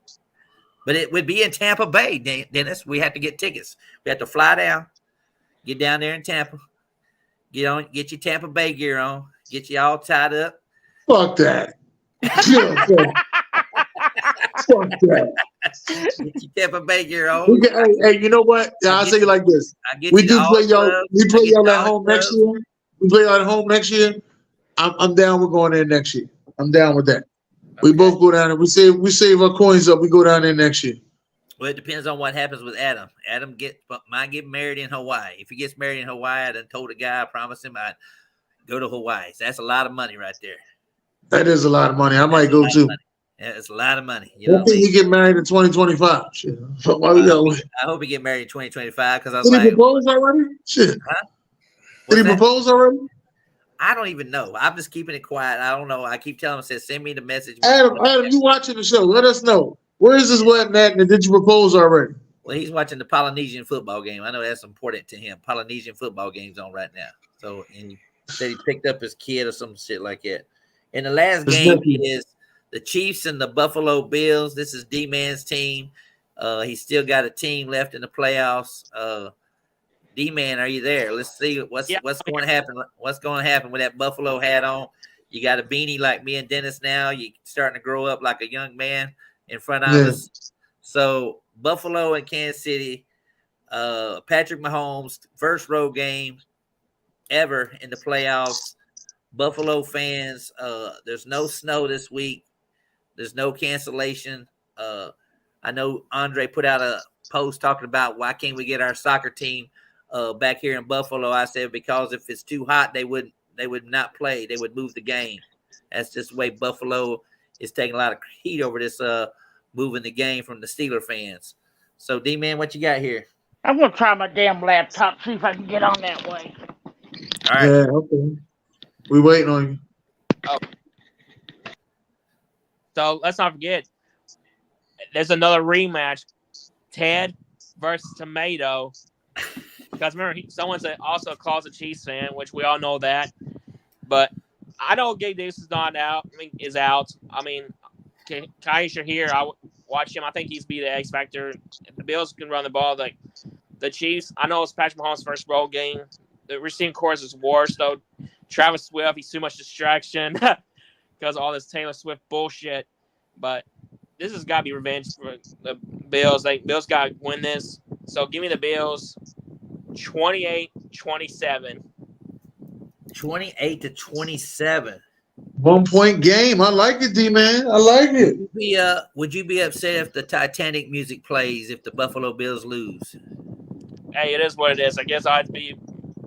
But it would be in Tampa Bay, Dennis. We have to get tickets. We have to fly down, get down there in Tampa, get your Tampa Bay gear on, get you all tied up. Fuck that. Fuck that. Get your Tampa Bay gear on. Hey, you know what? I'll say it like this. We do play y'all. We play y'all at home next year. We play y'all at home next year. I'm down with going there next year. I'm down with that. We both go down and we save our coins up. We go down there next year. Well, it depends on what happens with Adam. Adam might get married in Hawaii. If he gets married in Hawaii, I done told the guy, I promised him I'd go to Hawaii. So that's a lot of money right there. That is a lot of money. I might go too. Yeah, it's a lot of money. I think he get married in 2025. Shit. I hope he get married in 2025 because I was Did he propose already? Shit. Huh? Did he propose already? I don't even know. I'm just keeping it quiet. I don't know. I keep telling him, send me the message. Adam, you watching the show. Let us know. Where is this wedding at? And did you propose already? Well, he's watching the Polynesian football game. I know that's important to him. Polynesian football game's on right now. So, and he said he picked up his kid or some shit like that. And the last game is the Chiefs and the Buffalo Bills. This is D-Man's team. He's still got a team left in the playoffs. D-Man, are you there? Let's see what's going to happen. What's going to happen with that Buffalo hat on? You got a beanie like me and Dennis now. You're starting to grow up like a young man in front of us. So Buffalo and Kansas City, Patrick Mahomes, first road game ever in the playoffs. Buffalo fans, there's no snow this week. There's no cancellation. I know Andre put out a post talking about why can't we get our soccer team back here in Buffalo. I said because if it's too hot, they would not play. They would move the game. That's just the way Buffalo is taking a lot of heat over this moving the game from the Steeler fans. So D-Man, what you got here? I'm gonna try my damn laptop, see if I can get on that way. All right. Yeah, okay. We waiting on you. Oh. So let's not forget, there's another rematch. Ted versus Tomato. Because remember, someone also calls a Chiefs fan, which we all know that. But I know Gabe Davis is not out. Is out. I mean, Kai Shahir, I watch him. I think he's be the X factor. If the Bills can run the ball, like the Chiefs. I know it's Patrick Mahomes' first road game. The receiving course is worse though. Travis Swift, he's too much distraction because of all this Taylor Swift bullshit. But this has got to be revenge for the Bills. Bills got to win this. So give me the Bills 28-27. 28-27. 1 point game. I like it, D-Man. I like it. Would you be upset if the Titanic music plays if the Buffalo Bills lose? Hey, it is what it is. I guess I'd be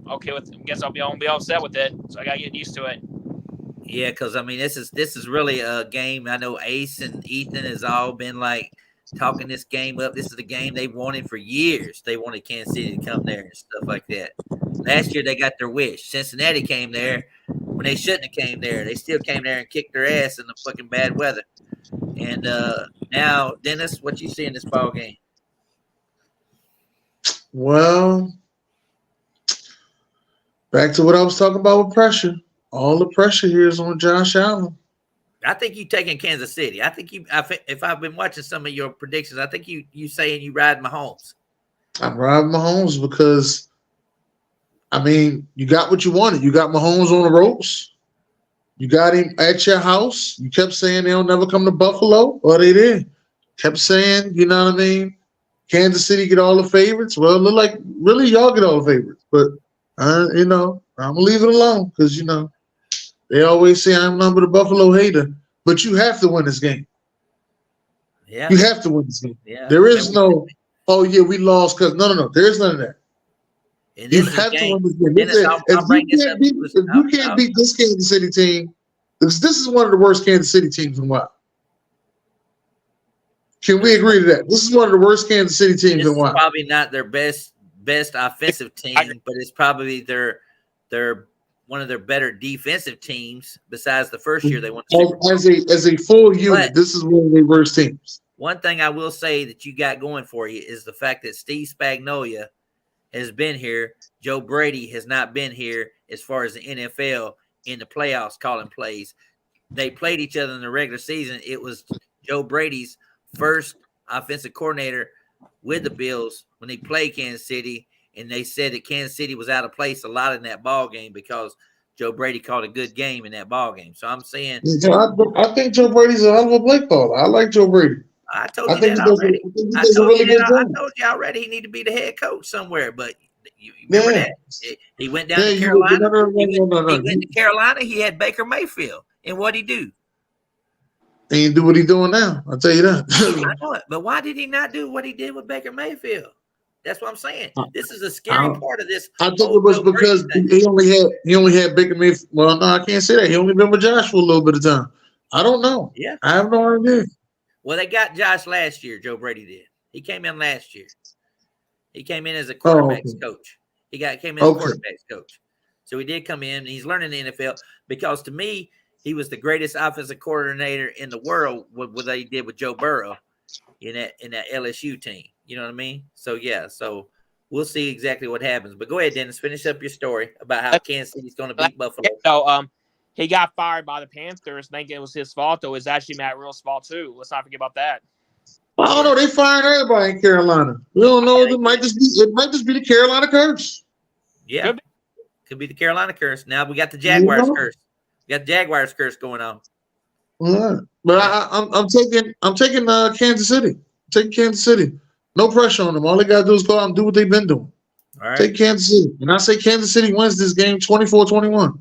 okay with. I guess I'll be upset with it. So I gotta get used to it. Yeah, because I mean, this is really a game. I know Ace and Ethan has all been like talking this game up. This is the game they wanted for years. They wanted Kansas City to come there and stuff like that. Last year they got their wish. Cincinnati came there when they shouldn't have came there. They still came there and kicked their ass in the fucking bad weather. And now, Dennis, what you see in this ball game? Well, back to what I was talking about with pressure. All the pressure here is on Josh Allen. I think you taking Kansas City. I think if I've been watching some of your predictions, I think you saying you ride Mahomes. I'm riding Mahomes because, I mean, you got what you wanted. You got Mahomes on the ropes. You got him at your house. You kept saying they'll never come to Buffalo. Well, they did. Kept saying, you know what I mean? Kansas City get all the favorites. Well, it look like really y'all get all the favorites. But, you know, I'm going to leave it alone because, you know, they always say I'm nothing but a Buffalo hater. But you have to win this game. Yeah. You have to win this game. Yeah. There is no, oh, yeah, we lost because, no. There's none of that. You have to win this game. If you can't beat this Kansas City team, this is one of the worst Kansas City teams in a while. Can we agree to that? This is one of the worst Kansas City teams This in a is while. probably not their best offensive team, but it's probably their one of their better defensive teams. Besides the first year they won the Super Bowl. As a full unit, But this is one of their worst teams. one thing I will say that you got going for you is the fact that Steve Spagnuolo has been here. Joe Brady has not been here as far as the NFL in the playoffs calling plays. They played each other in the regular season. It was Joe Brady's first offensive coordinator with the Bills when they played Kansas City, and they said that Kansas City was out of place a lot in that ball game because Joe Brady called a good game in that ball game. So I'm saying, I think Joe Brady's a hell of a play caller. I like Joe Brady. I told you that already. I told you already he need to be the head coach somewhere, but you remember that he went down to Carolina. He went to Carolina. He had Baker Mayfield, and what'd he do? He didn't do what he's doing now. I'll tell you that. I know it, but why did he not do what he did with Baker Mayfield? That's what I'm saying. This is a scary part of this. I think it was because he only had Baker Mayfield. Well, no, I can't say that. He only been with Josh for a little bit of time. I don't know. Yeah, I have no idea. Well, they got Josh last year. Joe Brady did. He came in last year. He came in as a quarterbacks coach. He came in as a quarterbacks coach. So he did come in, and he's learning the NFL because to me, he was the greatest offensive coordinator in the world with what he did with Joe Burrow in that LSU team. You know what I mean? So yeah, so we'll see exactly what happens. But go ahead, Dennis, finish up your story about how Kansas City's going to beat Buffalo. So he got fired by the Panthers, thinking it was his fault, though. It's actually Matt Rule's fault too. Let's not forget about that. I don't know. They fired everybody in Carolina. We don't know. It might just be the Carolina curse. Yeah, could be the Carolina curse. Now we got the Jaguars curse. We got the Jaguars curse going on. Yeah. But I'm taking Kansas City. I'm taking Kansas City. No pressure on them. All they gotta do is go out and do what they've been doing. All right. Take Kansas City. And I say Kansas City wins this game 24-21.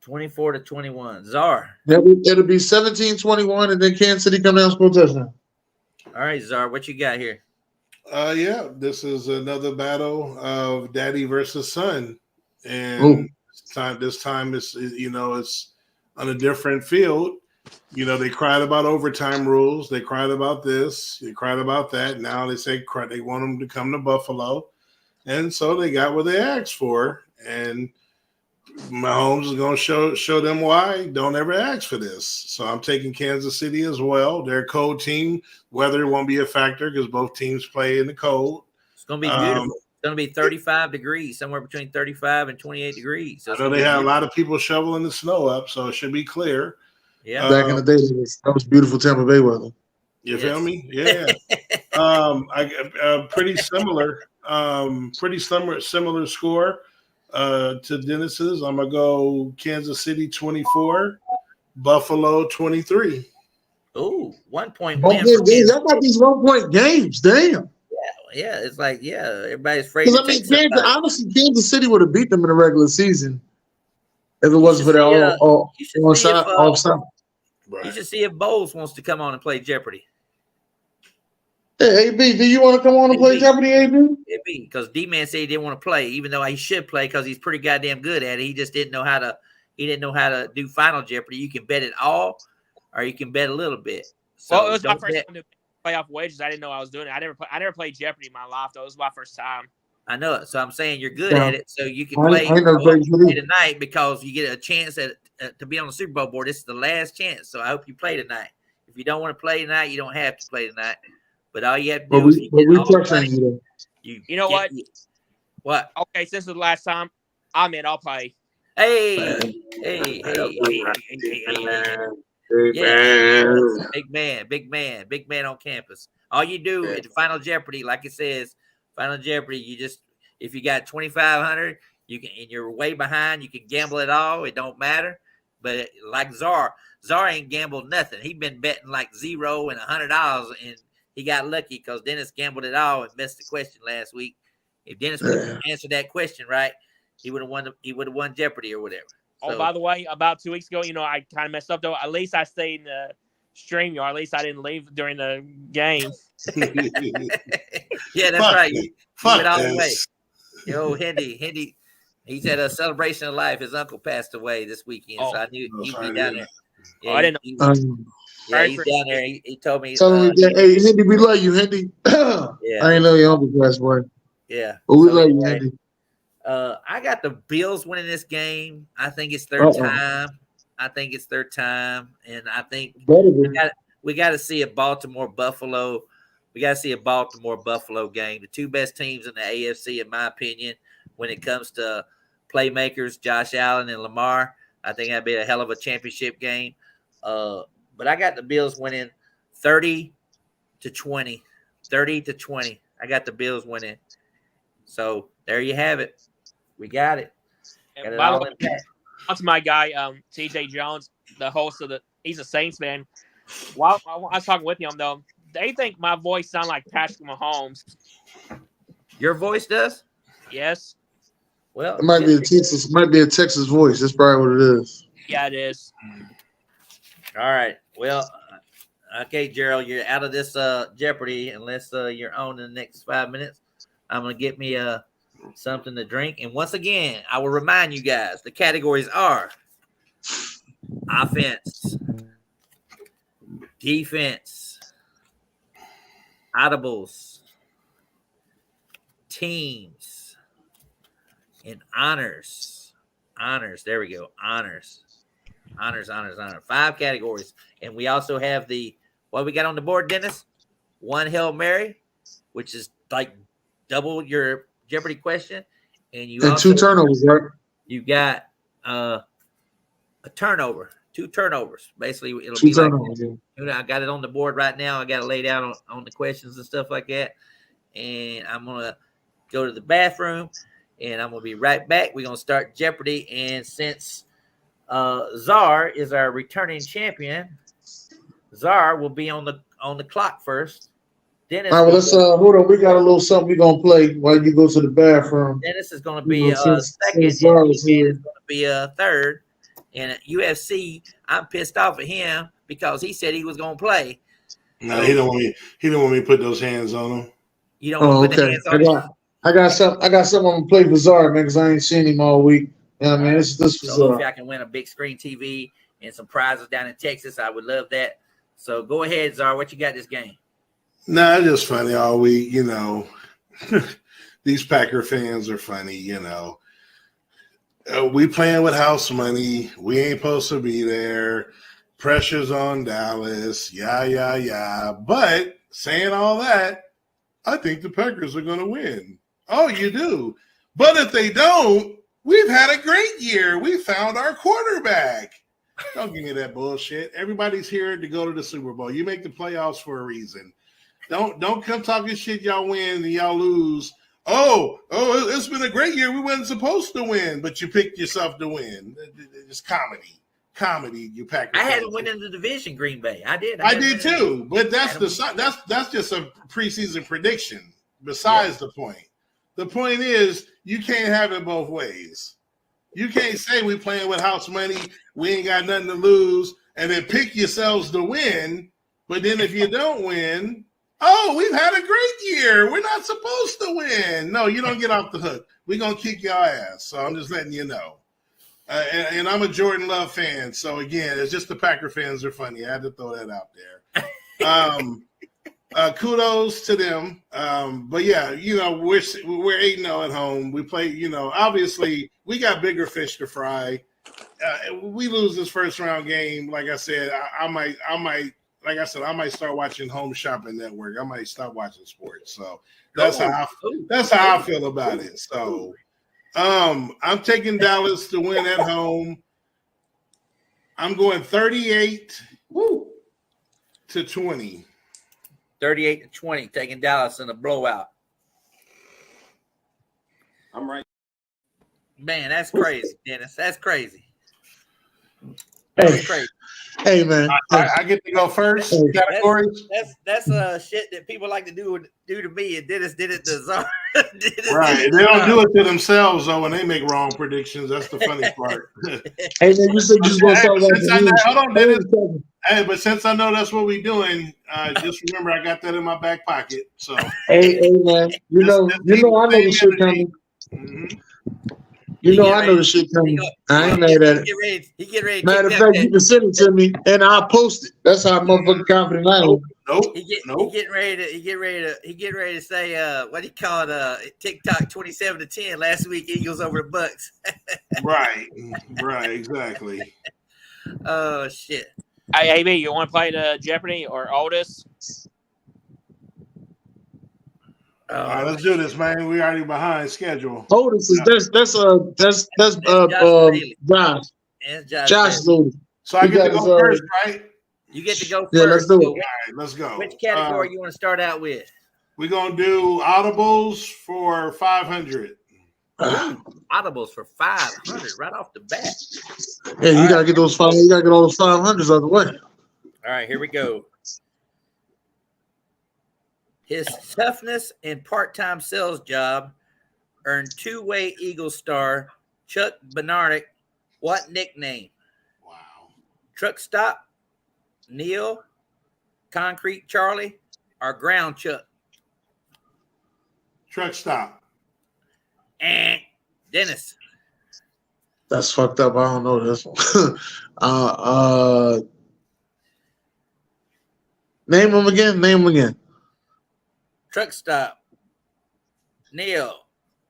24-21. Czar. It'll be 17-21, and then Kansas City come down and score a touchdown. All right, Czar, what you got here? Yeah, this is another battle of daddy versus son, and this time it's on a different field. They cried about overtime rules. They cried about this. They cried about that. Now they say they want them to come to Buffalo, and so they got what they asked for. And Mahomes is going to show them why. Don't ever ask for this. So I'm taking Kansas City as well. They're a cold team. Weather won't be a factor because both teams play in the cold. It's going to be beautiful. It's going to be 35 degrees, somewhere between 35 and 28 degrees. So I know they had a lot of people shoveling the snow up, so it should be clear. Yeah. Back in the day, that was beautiful Tampa Bay weather. You feel me? Yeah. Pretty similar score to Dennis's. I'm gonna go Kansas City 24, Buffalo 23. Oh, 1 point Oh, win. y'all got these 1 point games. Damn. Yeah, it's like everybody's afraid. Honestly, Kansas City would have beat them in the regular season if it wasn't for that offside. Right. You should see if Bowles wants to come on and play Jeopardy. Hey, AB, do you want to come on and play Jeopardy, AB? Because D-Man said he didn't want to play, even though he should play because he's pretty goddamn good at it. He just didn't know how to. He didn't know how to do Final Jeopardy. You can bet it all, or you can bet a little bit. So it was my first time to play off wages. I didn't know I was doing it. I never played Jeopardy in my life, though. It was my first time. I know it. So I'm saying you're good at it. So you can play tonight because you get a chance to be on the Super Bowl board. This is the last chance. So I hope you play tonight. If you don't want to play tonight, you don't have to play tonight. But all you have to do is you know what? What? Okay, since the last time, I'll play. Hey. Big man on campus. All you do at the Final Jeopardy, like it says, Final Jeopardy, if you got 2,500, you can, and you're way behind, you can gamble it all. It don't matter. But like Czar ain't gambled nothing. He been betting like $0 and $100, and he got lucky because Dennis gambled it all and missed the question last week. If Dennis would have answered that question right, he would have won. He would have won Jeopardy or whatever. So, by the way, about 2 weeks ago, I kind of messed up though. At least I stayed in the stream yard. At least I didn't leave during the game. Yeah, that's right. You went all the way. Yo, Hendy. He's at a celebration of life. His uncle passed away this weekend, so I knew he'd be down there. Yeah, I didn't know. Yeah, he's down there. He told me. Tell him, hey, Hendy, we love you, Hendy. Yeah. I ain't know your uncle passed away. Yeah. But we love you, Hendy. I got the Bills winning this game. I think it's their time. I think it's their time, and I think we got to see a Baltimore-Buffalo. We got to see a Baltimore-Buffalo game. The two best teams in the AFC, in my opinion, when it comes to playmakers, Josh Allen and Lamar. I think that'd be a hell of a championship game. But I got the Bills winning 30-20. 30-20. I got the Bills winning. So there you have it. We got it. Got it all in that. That's my guy, TJ Jones, the host of he's a Saints fan. While I was talking with him, though, they think my voice sounds like Patrick Mahomes. Your voice does? Yes. Well, it might be a Texas voice. That's probably what it is. Yeah, it is. All right. Well, okay, Gerald, you're out of this Jeopardy unless you're on in the next 5 minutes. I'm gonna get me something to drink. And once again, I will remind you guys, the categories are offense, defense, audibles, teams, and honors. There we go. Honors. 5 categories. And we also have what we got on the board, Dennis? One Hail Mary, which is like double your Jeopardy question. And also 2 turnovers, right? You got a turnover, 2 turnovers. Basically, it'll 2 be turnovers, I got it on the board right now. I got it laid out on the questions and stuff like that. And I'm going to go to the bathroom, and I'm going to be right back. We're going to start Jeopardy. And since Czar is our returning champion, Czar will be on the clock first. Dennis, all right, well, let's hold on. We got a little something we're gonna play while you go to the bathroom. Dennis is gonna be second, and Czar is gonna be third. And at UFC, I'm pissed off at him because he said he was gonna play. No, he don't want me. He don't want me to put those hands on him. You don't want to put the hands on him? I got something I'm gonna play for Czar, man, because I ain't seen him all week. Yeah, I mean, this was so if I can win a big screen TV and some prizes down in Texas, I would love that. So go ahead, Czar. What you got this game? Nah, it's just funny all week, you know. These Packer fans are funny, you know. We playing with house money. We ain't supposed to be there. Pressure's on Dallas. Yeah. But saying all that, I think the Packers are going to win. Oh, you do? But if they don't, we've had a great year. We found our quarterback. Don't give me that bullshit. Everybody's here to go to the Super Bowl. You make the playoffs for a reason. Don't come talking shit. Y'all win and y'all lose. Oh, it's been a great year. We weren't supposed to win, but you picked yourself to win. It's comedy. You Packers. I had to win in the division, Green Bay. I did. I did too, but that's just a preseason prediction. Besides the point. The point is you can't have it both ways. You can't say we playing with house money. We ain't got nothing to lose, and then pick yourselves to win. But then if you don't win. Oh, we've had a great year. We're not supposed to win. No, you don't get off the hook. We're going to kick your ass. So I'm just letting you know. And I'm a Jordan Love fan. So, again, it's just the Packer fans are funny. I had to throw that out there. Kudos to them. But, yeah, you know, we're 8-0 at home. We play, you know, obviously we got bigger fish to fry. We lose this first-round game. Like I said, I might like I said, I might start watching Home Shopping Network. I might stop watching sports. So that's how I feel about it. So I'm taking Dallas to win at home. I'm going 38-20. 38-20, taking Dallas in a blowout. I'm right. Man, that's crazy, Dennis. That's crazy. Hey, hey man, I get to go first. Categories. That's shit that people like to do to me, and Dennis did it to Czar. Right, they don't do it to themselves though when they make wrong predictions. That's the funny part. Hey man, you said you just gonna talk about hold on, Dennis. Hey, but since I know that's what we're doing, just remember I got that in my back pocket. So hey man, you know I know the shit coming. Mm-hmm. You know I know the shit coming. I ain't mad at it. He get ready to Matter of kick up fact, that. you can send it to me and I'll post it. That's how motherfucking confident I am. Nope. He getting ready to say what he called TikTok 27-10 last week. Eagles over the Bucks. Right, exactly. Oh shit. Hey, AB, you want to play the Jeopardy or Otis? All right, let's do this, man. We already behind schedule. Otis is that's Josh. And Josh is Otis. So I He get to got go his, first, right? You get to go first. Yeah, let's do it. All right, let's go. Which category you want to start out with? We're gonna do audibles for 500. Audibles for 500 right off the bat. Yeah, you gotta get those five. You gotta get all those 500s out of the way. All right, here we go. His toughness and part-time sales job earned two-way Eagle star Chuck Benardick what nickname? Wow. Truck Stop, Neil, Concrete Charlie, or Ground Chuck? Truck Stop. Dennis. That's fucked up. I don't know this one. Name them again. Truck Stop, Neil,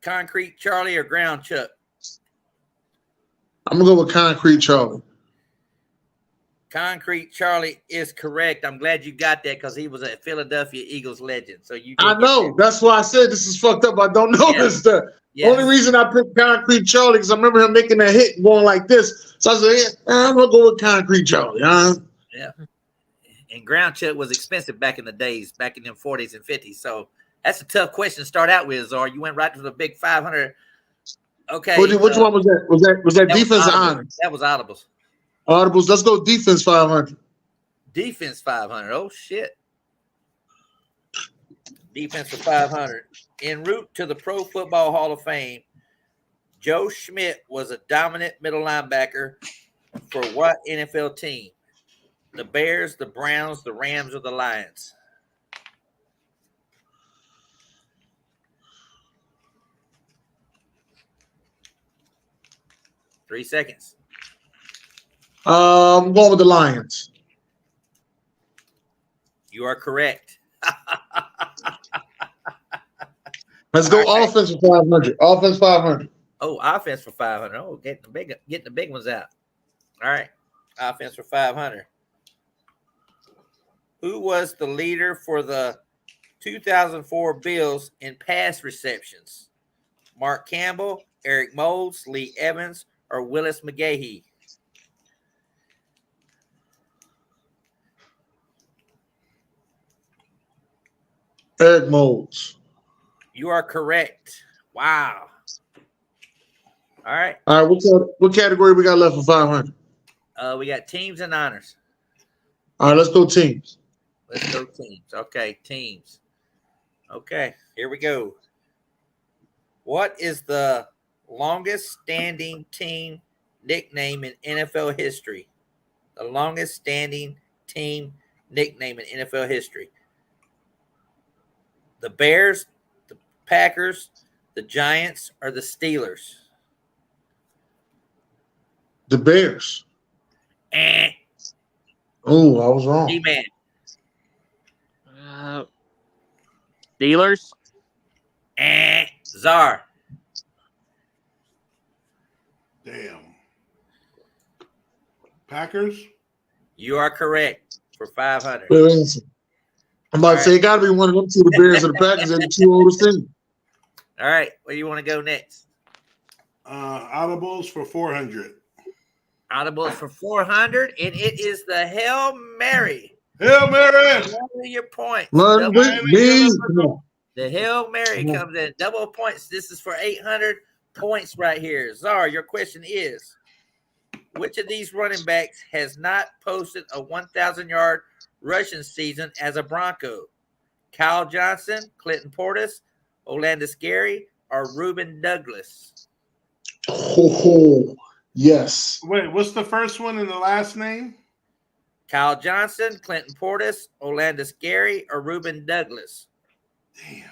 Concrete Charlie, or Ground Chuck? I'm gonna go with Concrete Charlie. Concrete Charlie is correct. I'm glad you got that because he was a Philadelphia Eagles legend. So you. I know. That's why I said this is fucked up. I don't know this stuff. Yes. Only reason I picked Concrete Charlie because I remember him making that hit and going like this. So I said, I'm gonna go with Concrete Charlie. Yeah. And Ground Chuck was expensive back in the days, back in them 40s and 50s. So that's a tough question to start out with, Zar. You went right to the big 500. Okay. Which one was that? Was that defense or honors? That was audibles. Audibles. Let's go defense 500. Defense 500. Oh shit. Defense for 500. En route to the Pro Football Hall of Fame, Joe Schmidt was a dominant middle linebacker for what NFL team? The Bears, the Browns, the Rams, or the Lions? Three seconds. I'm going with the Lions. You are correct. Let's go offense for 500. Offense 500. Oh, offense for 500. Oh, getting the big ones out. All right. Offense for 500. Who was the leader for the 2004 Bills in pass receptions? Mark Campbell, Eric Moulds, Lee Evans, or Willis McGahee? Eric Moulds. You are correct. Wow. All right. All right. What category we got left for 500? We got teams and honors. All right. Let's go teams. Let's go teams. Okay, teams. Okay, here we go. What is the longest standing team nickname in NFL history? The longest standing team nickname in NFL history. The Bears, the Packers, the Giants, or the Steelers? The Bears. Oh, I was wrong. D-Man. Steelers. Czar. Damn. Packers. You are correct for 500. I'm about to say it got to be one of them two, the Bears or the Packers, and the two oldest teams. All right, where do you want to go next? Audibles for 400. Audibles for 400, and it is the Hail Mary. Hail Mary! Double your points. Run with me. The Hail Mary comes in double points. This is for 800 points right here. Czar, your question is, which of these running backs has not posted a 1,000-yard rushing season as a Bronco? Kyle Johnson, Clinton Portis, Orlando Scary, or Reuben Douglas? Oh, yes. Wait, what's the first one and the last name? Kyle Johnson, Clinton Portis, Orlando Scary, or Reuben Douglas? Damn.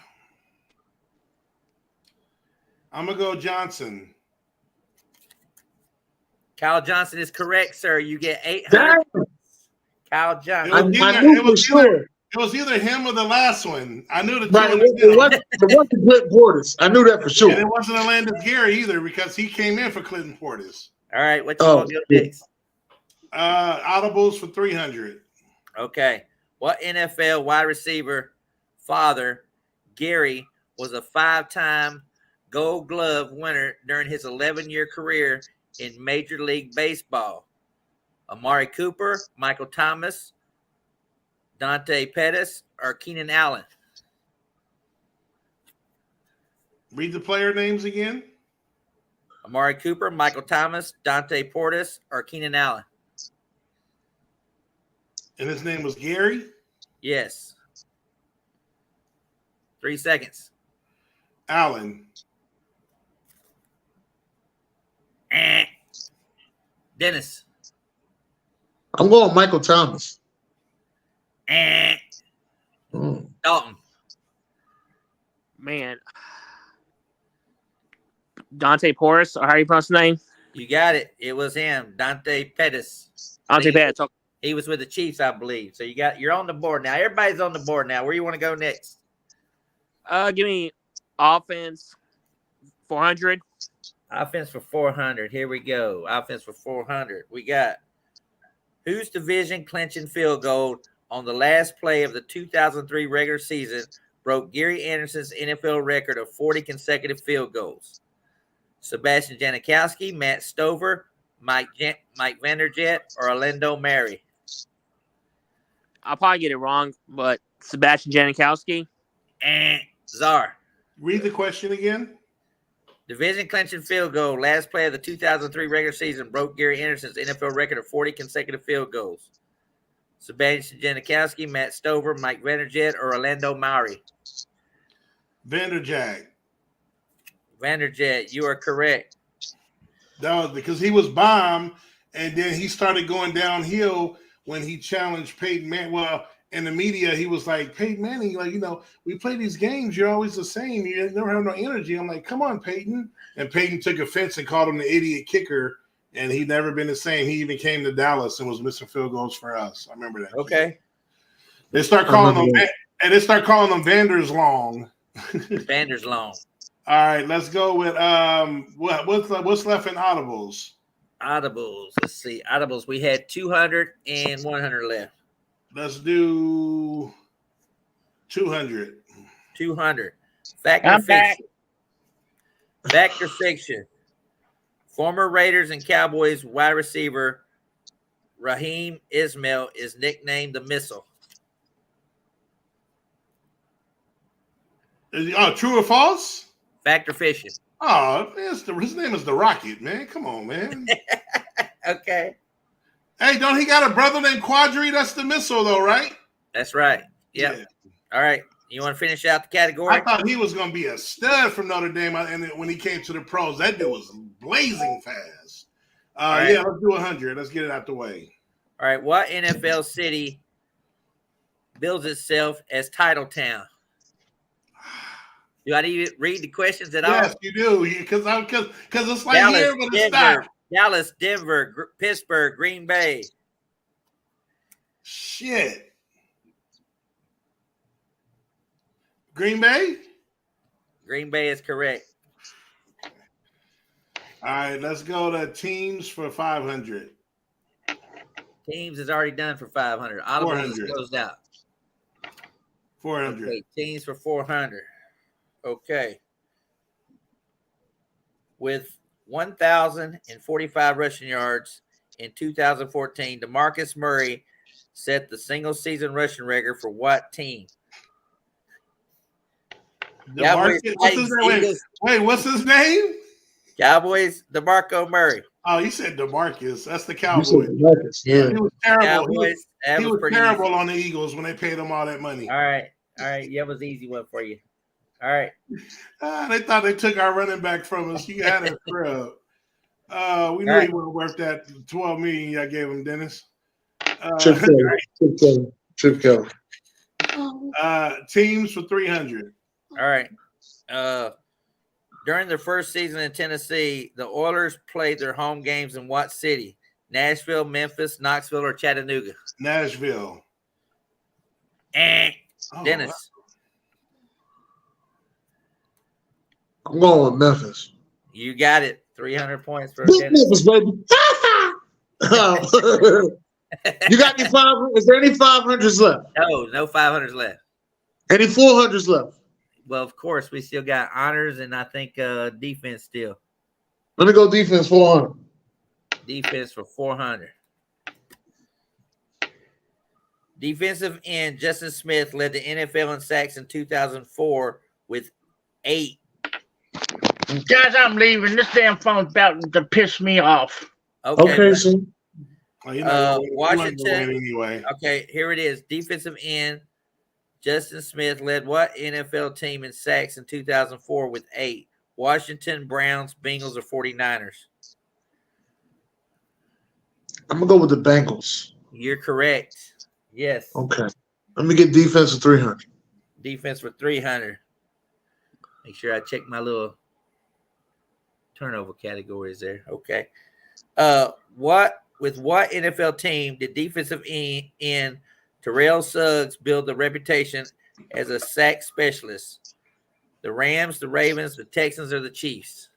I'm going to go Johnson. Kyle Johnson is correct, sir. You get 800. Kyle Johnson. I knew for sure. It was either him or the last one. I knew the Right, two. it wasn't Clinton Portis. I knew that for sure. And it wasn't Alandis Gary either because he came in for Clinton Portis. All right, what you want to go next? Audibles for 300. Okay. What NFL wide receiver father, Gary, was a 5-time Gold Glove winner during his 11-year career in Major League Baseball? Amari Cooper, Michael Thomas, Dante Pettis, or Keenan Allen? Read the player names again. Amari Cooper, Michael Thomas, Dante Portis, or Keenan Allen? And his name was Gary? Yes. 3 seconds. Allen. Dennis. I'm going Michael Thomas. Dalton. Man. Dante Portis, or how you pronounce the name? You got it. It was him, Dante Pettis. Dante Pettis. He was with the Chiefs, I believe. So you're on the board now. Everybody's on the board now. Where do you want to go next? Give me offense 400. Offense for 400. Here we go. Offense for 400. We got whose division clinching field goal on the last play of the 2003 regular season broke Gary Anderson's NFL record of 40 consecutive field goals? Sebastian Janikowski, Matt Stover, Mike Vanderjagt, or Orlando Mary? I'll probably get it wrong, but Sebastian Janikowski. Czar. Read the question again. Division clinching field goal, last play of the 2003 regular season, broke Gary Anderson's NFL record of 40 consecutive field goals. Sebastian Janikowski, Matt Stover, Mike Vanderjagt, or Orlando Maury? Vanderjagt. Vanderjagt, you are correct. That was because he was bomb, and then he started going downhill when he challenged Peyton Manning. Well, in the media, he was like, Peyton Manning, like, we play these games, you're always the same. You never have no energy. I'm like, come on, Peyton. And Peyton took offense and called him the idiot kicker, and he'd never been the same. He even came to Dallas and was missing field goals for us. I remember that. Okay. They start calling them Vanderslong. Vanderslong. All right, let's go with what's left in audibles. Audibles. Let's see. Audibles. We had 200 and 100 left. Let's do 200. 200. Factor fiction. Factor fiction. Former Raiders and Cowboys wide receiver Raheem Ismail is nicknamed the Missile. True or false? Factor fiction. Oh, his name is the Rocket, man. Come on, man. Okay. Hey, don't he got a brother named Quadri? That's the Missile, though, right? That's right. Yep. Yeah. All right. You want to finish out the category? I thought he was going to be a stud from Notre Dame, and when he came to the pros, that dude was blazing fast. Right. Yeah, let's do 100. Let's get it out the way. All right. What NFL city bills itself as Title Town? Do I need to read the questions at all? Yes, you do. Because it's like Dallas, here, but it's not. Dallas, Denver, Pittsburgh, Green Bay. Shit. Green Bay? Green Bay is correct. All right, let's go to teams for 500. Teams is already done for 500. Audible is closed out. 400. Okay, teams for 400. Okay. With 1,045 rushing yards in 2014, DeMarcus Murray set the single-season rushing record for what team? What's his name? Cowboys, DeMarco Murray. Oh, you said DeMarcus. That's the Cowboys. Yeah. He was terrible. Cowboys, he was terrible easy on the Eagles when they paid him all that money. All right. That was an easy one for you. All right. They thought they took our running back from us. You had a scrub. We knew he wasn't worth that $12 million I gave him, Dennis. Chip Kelly. Teams for 300. All right. During their first season in Tennessee, the Oilers played their home games in what city? Nashville, Memphis, Knoxville, or Chattanooga? Nashville. Dennis. I'm going with Memphis. You got it. 300 points for Beat Dennis. Memphis, baby. You got any 500? Is there any 500s left? No 500s left. Any 400s left? Well, of course, we still got honors and I think defense still. Let me go defense 400. Defense for 400. Defensive end Justin Smith led the NFL in sacks in 2004 with 8. Guys, I'm leaving. This damn phone's about to piss me off. Okay, so Washington. Anyway. Okay, here it is. Defensive end Justin Smith led what NFL team in sacks in 2004 with 8? Washington, Browns, Bengals, or 49ers? I'm gonna go with the Bengals. You're correct. Yes. Okay. Let me get defense for 300. Defense for 300. Make sure I check my little turnover categories there. Okay. What NFL team did defensive end Terrell Suggs build the reputation as a sack specialist? The Rams, the Ravens, the Texans, or the Chiefs?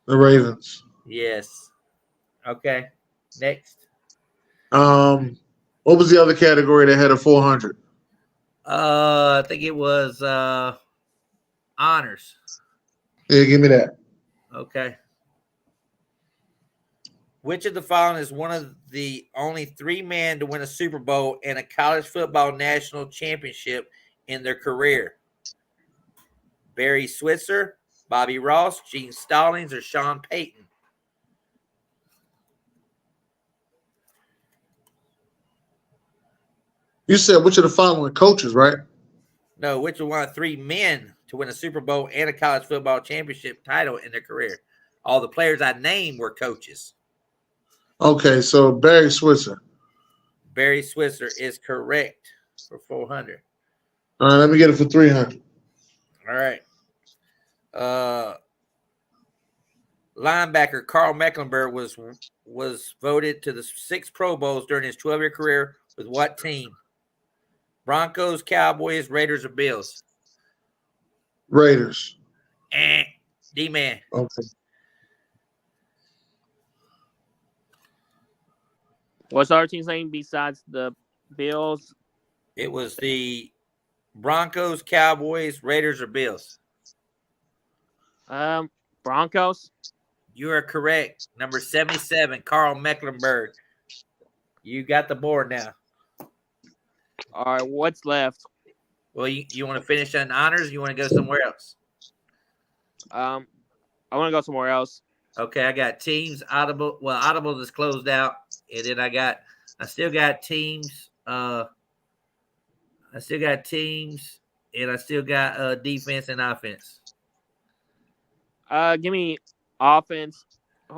The Ravens. Yes. Okay. Next. What was the other category that had a 400? I think it was honors. Yeah, give me that. Okay. Which of the following is one of the only 3 men to win a Super Bowl and a college football national championship in their career? Barry Switzer, Bobby Ross, Gene Stallings, or Sean Payton? You said which of the following coaches, right? No, which of one of 3 men to win a Super Bowl and a college football championship title in their career? All the players I named were coaches. Okay, so Barry Switzer. Barry Switzer is correct for 400. All right, let me get it for 300. All right. Linebacker Carl Mecklenburg was voted to the 6 Pro Bowls during his 12-year career with what team? Broncos, Cowboys, Raiders, or Bills? Raiders. D-Man. Okay. What's our team's name besides the Bills? It was the Broncos, Cowboys, Raiders, or Bills? Broncos. You are correct. Number 77, Carl Mecklenburg. You got the board now. All right, what's left? Well, you want to finish on honors or you want to go somewhere else? I want to go somewhere else. Okay, I got teams, Audible. Well, Audible is closed out. And then I still got teams. And I still got defense and offense. Give me offense.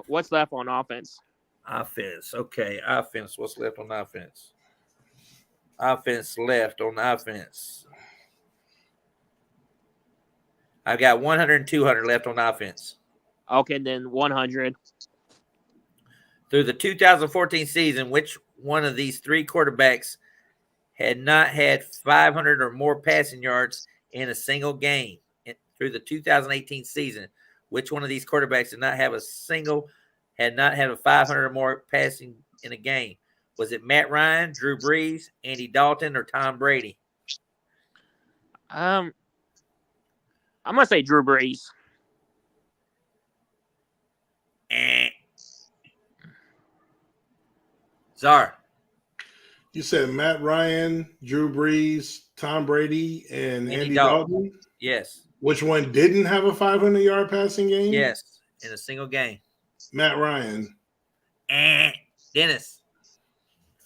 What's left on offense? Offense. Okay, offense. What's left on offense? Offense left on offense. I've got 100 and 200 left on offense. Okay, then 100. Through the 2014 season, which one of these 3 quarterbacks had not had 500 or more passing yards in a single game? Through the 2018 season, which one of these quarterbacks had not had a 500 or more passing in a game? Was it Matt Ryan, Drew Brees, Andy Dalton, or Tom Brady? I'm gonna say Drew Brees. Czar. You said Matt Ryan, Drew Brees, Tom Brady, and Andy Dalton? Yes. Which one didn't have a 500-yard passing game? Yes, in a single game. Matt Ryan. Dennis.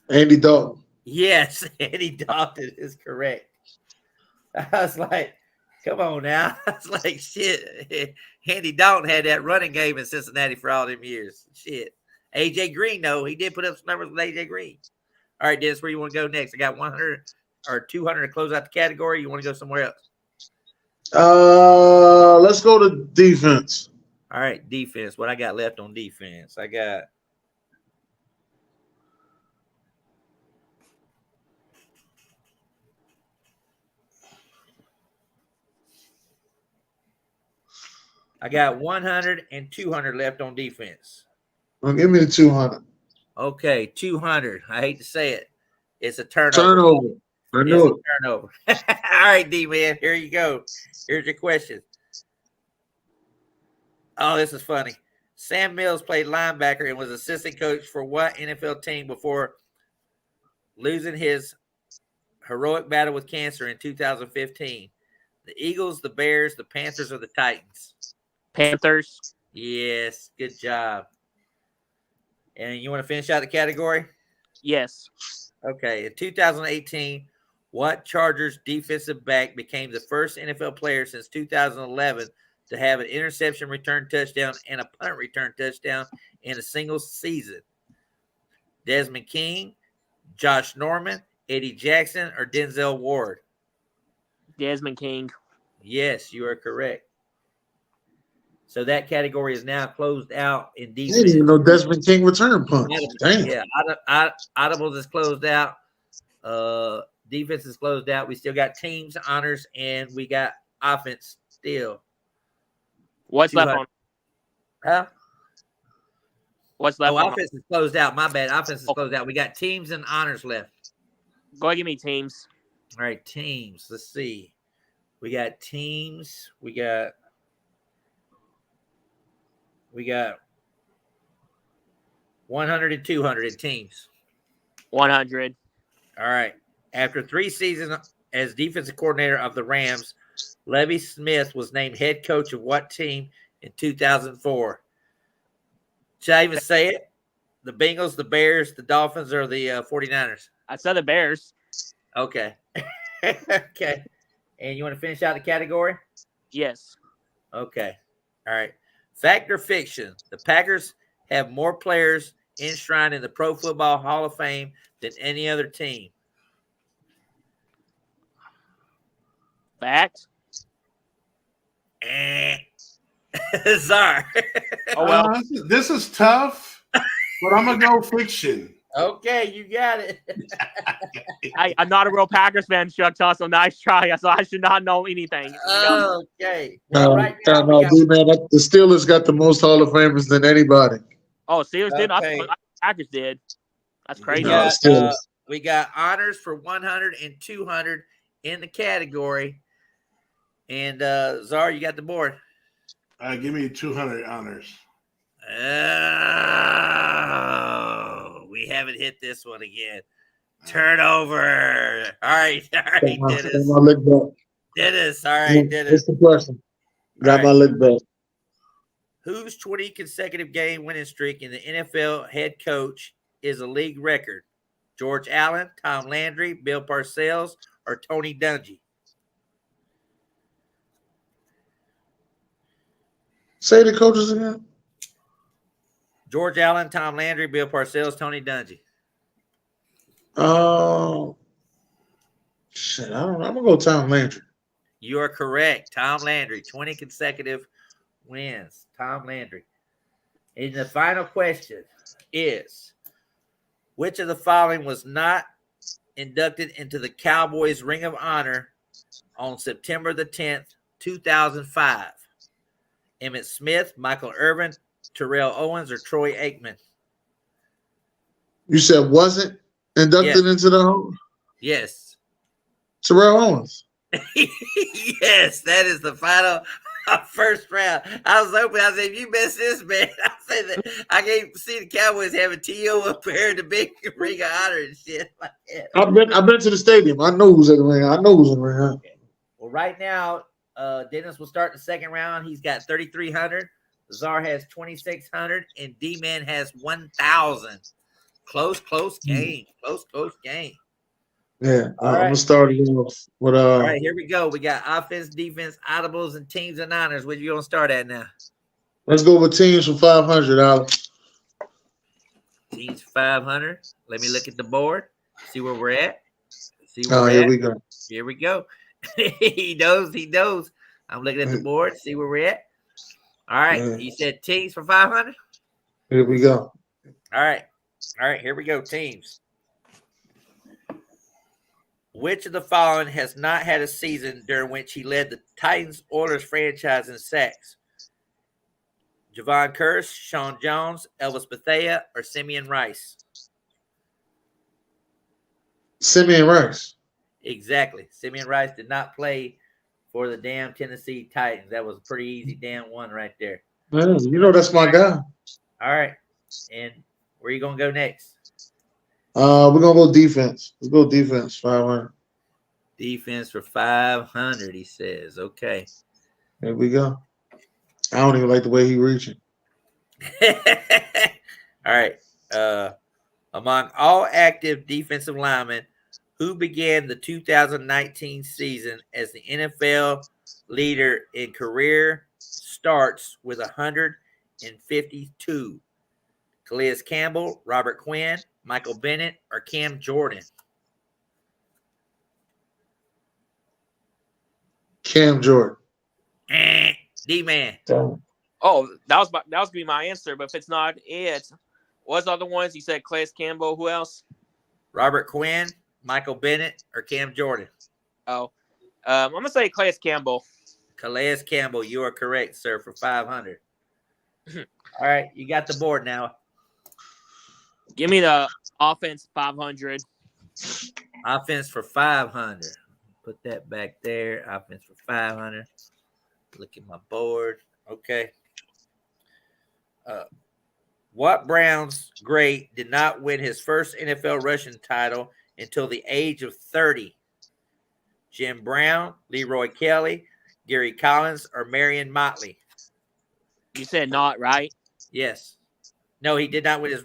Andy Dalton. Yes, Andy Dalton is correct. I was like, come on now. I was like, shit. Andy Dalton had that running game in Cincinnati for all them years. Shit. AJ Green, though, he did put up some numbers with AJ Green. All right, Dennis, where you want to go next? I got 100 or 200 to close out the category. You want to go somewhere else? Let's go to defense. All right, defense. What I got left on defense? I got I got 100 and 200 left on defense. Well, give me the 200. Okay, 200. I hate to say it. It's a turnover. Turnover. I It's knew a it. turnover. All right, D-Man. Here you go. Here's your question. Oh, this is funny. Sam Mills played linebacker and was assistant coach for what NFL team before losing his heroic battle with cancer in 2015? The Eagles, the Bears, the Panthers, or the Titans? Panthers. Yes, good job. And you want to finish out the category? Yes. Okay. In 2018, what Chargers defensive back became the first NFL player since 2011 to have an interception return touchdown and a punt return touchdown in a single season? Desmond King, Josh Norman, Eddie Jackson, or Denzel Ward? Desmond King. Yes, you are correct. So that category is now closed out in I defense. didn't even know Desmond King return punch. Damn. Yeah, audibles is closed out. Defense is closed out. We still got teams, honors, and we got offense still. What's left 200. on? Huh? What's left Oh, on? offense is closed out. My bad. Offense is closed out. We got teams and honors left. Go ahead, give me teams. All right, teams. Let's see. We got teams. We got 100 and 200 in teams. 100. All right. After 3 seasons as defensive coordinator of the Rams, Levy Smith was named head coach of what team in 2004? Should I even say it? The Bengals, the Bears, the Dolphins, or the 49ers? I said the Bears. Okay. Okay. And you want to finish out the category? Yes. Okay. All right. Fact or fiction? The Packers have more players enshrined in the Pro Football Hall of Fame than any other team. Fact. Czar. Oh, well. This is tough, but I'm gonna go fiction. Okay, you got it. I'm not a real Packers fan, Chuck Tussle. Nice try. So I should not know anything. Okay. Well, right now, no, D-man, the Steelers got the most Hall of Famers than anybody. Oh, Steelers did? I Okay. thought Packers did. That's crazy. We got honors for 100 and 200 in the category. And Czar, you got the board. Give me 200 honors. Oh, we haven't hit this one again. Turnover. All right, Dennis. My leg back. Dennis, all right, Dennis. What's the question? Got my leg back. Whose 20 consecutive game winning streak in the NFL head coach is a league record? George Allen, Tom Landry, Bill Parcells, or Tony Dungy? Say the coaches again. George Allen, Tom Landry, Bill Parcells, Tony Dungy. Shit, I don't know. I'm gonna go Tom Landry. You are correct. Tom Landry, 20 consecutive wins. Tom Landry. And the final question is, which of the following was not inducted into the Cowboys Ring of Honor on September the 10th, 2005? Emmitt Smith, Michael Irvin, Terrell Owens, or Troy Aikman? You said wasn't inducted into the Hall? Yes. Terrell Owens. Yes, that is the final first round. I was hoping, I said, if you miss this, man, I said that I can't see the Cowboys having T.O. up there in the big Ring of Honor and shit like that. I've been to the stadium. I know who's in the ring. I know who's in the ring. Okay. Well, right now, Dennis will start the second round. He's got 3,300. Czar has 2,600, and D-Man has 1,000. Close game. Close game. Yeah, All I'm right. gonna start it off with All right, here we go. We got offense, defense, audibles, and teams and honors. Where you gonna start at now? Let's go with teams for $500. Teams 500. Let me look at the board. See where we're at. Here we go. Here we go. He knows. I'm looking at the board, see where we're at. All right. You said teams for 500? Here we go. All right. Here we go. Teams. Which of the following has not had a season during which he led the Titans-Oilers franchise in sacks? Javon Curse, Sean Jones, Elvis Bethea, or Simeon Rice? Simeon Rice. Exactly. Simeon Rice did not play for the damn Tennessee Titans. That was a pretty easy damn one right there. Man, you know that's my guy. All right. And where are you going to go next? We're going to go defense. Let's go defense, 500. Defense for 500, he says. Okay. There we go. I don't even like the way he reaching. All right. Among all active defensive linemen, who began the 2019 season as the NFL leader in career starts with 152? Calais Campbell, Robert Quinn, Michael Bennett, or Cam Jordan? Cam Jordan. D-Man. Oh, that was gonna be my answer, but if it's not it, what's the other ones? You said Calais Campbell. Who else? Robert Quinn, Michael Bennett, or Cam Jordan? Oh, I'm gonna say Calais Campbell. Calais Campbell, you are correct, sir, for 500. All right, you got the board now. Give me the offense 500. Offense for 500. Put that back there. Offense for 500. Look at my board. Okay. What Browns great did not win his first NFL rushing title until the age of 30? Jim Brown, Leroy Kelly, Gary Collins, or Marion Motley? You said not, right? Yes. No, he did not win his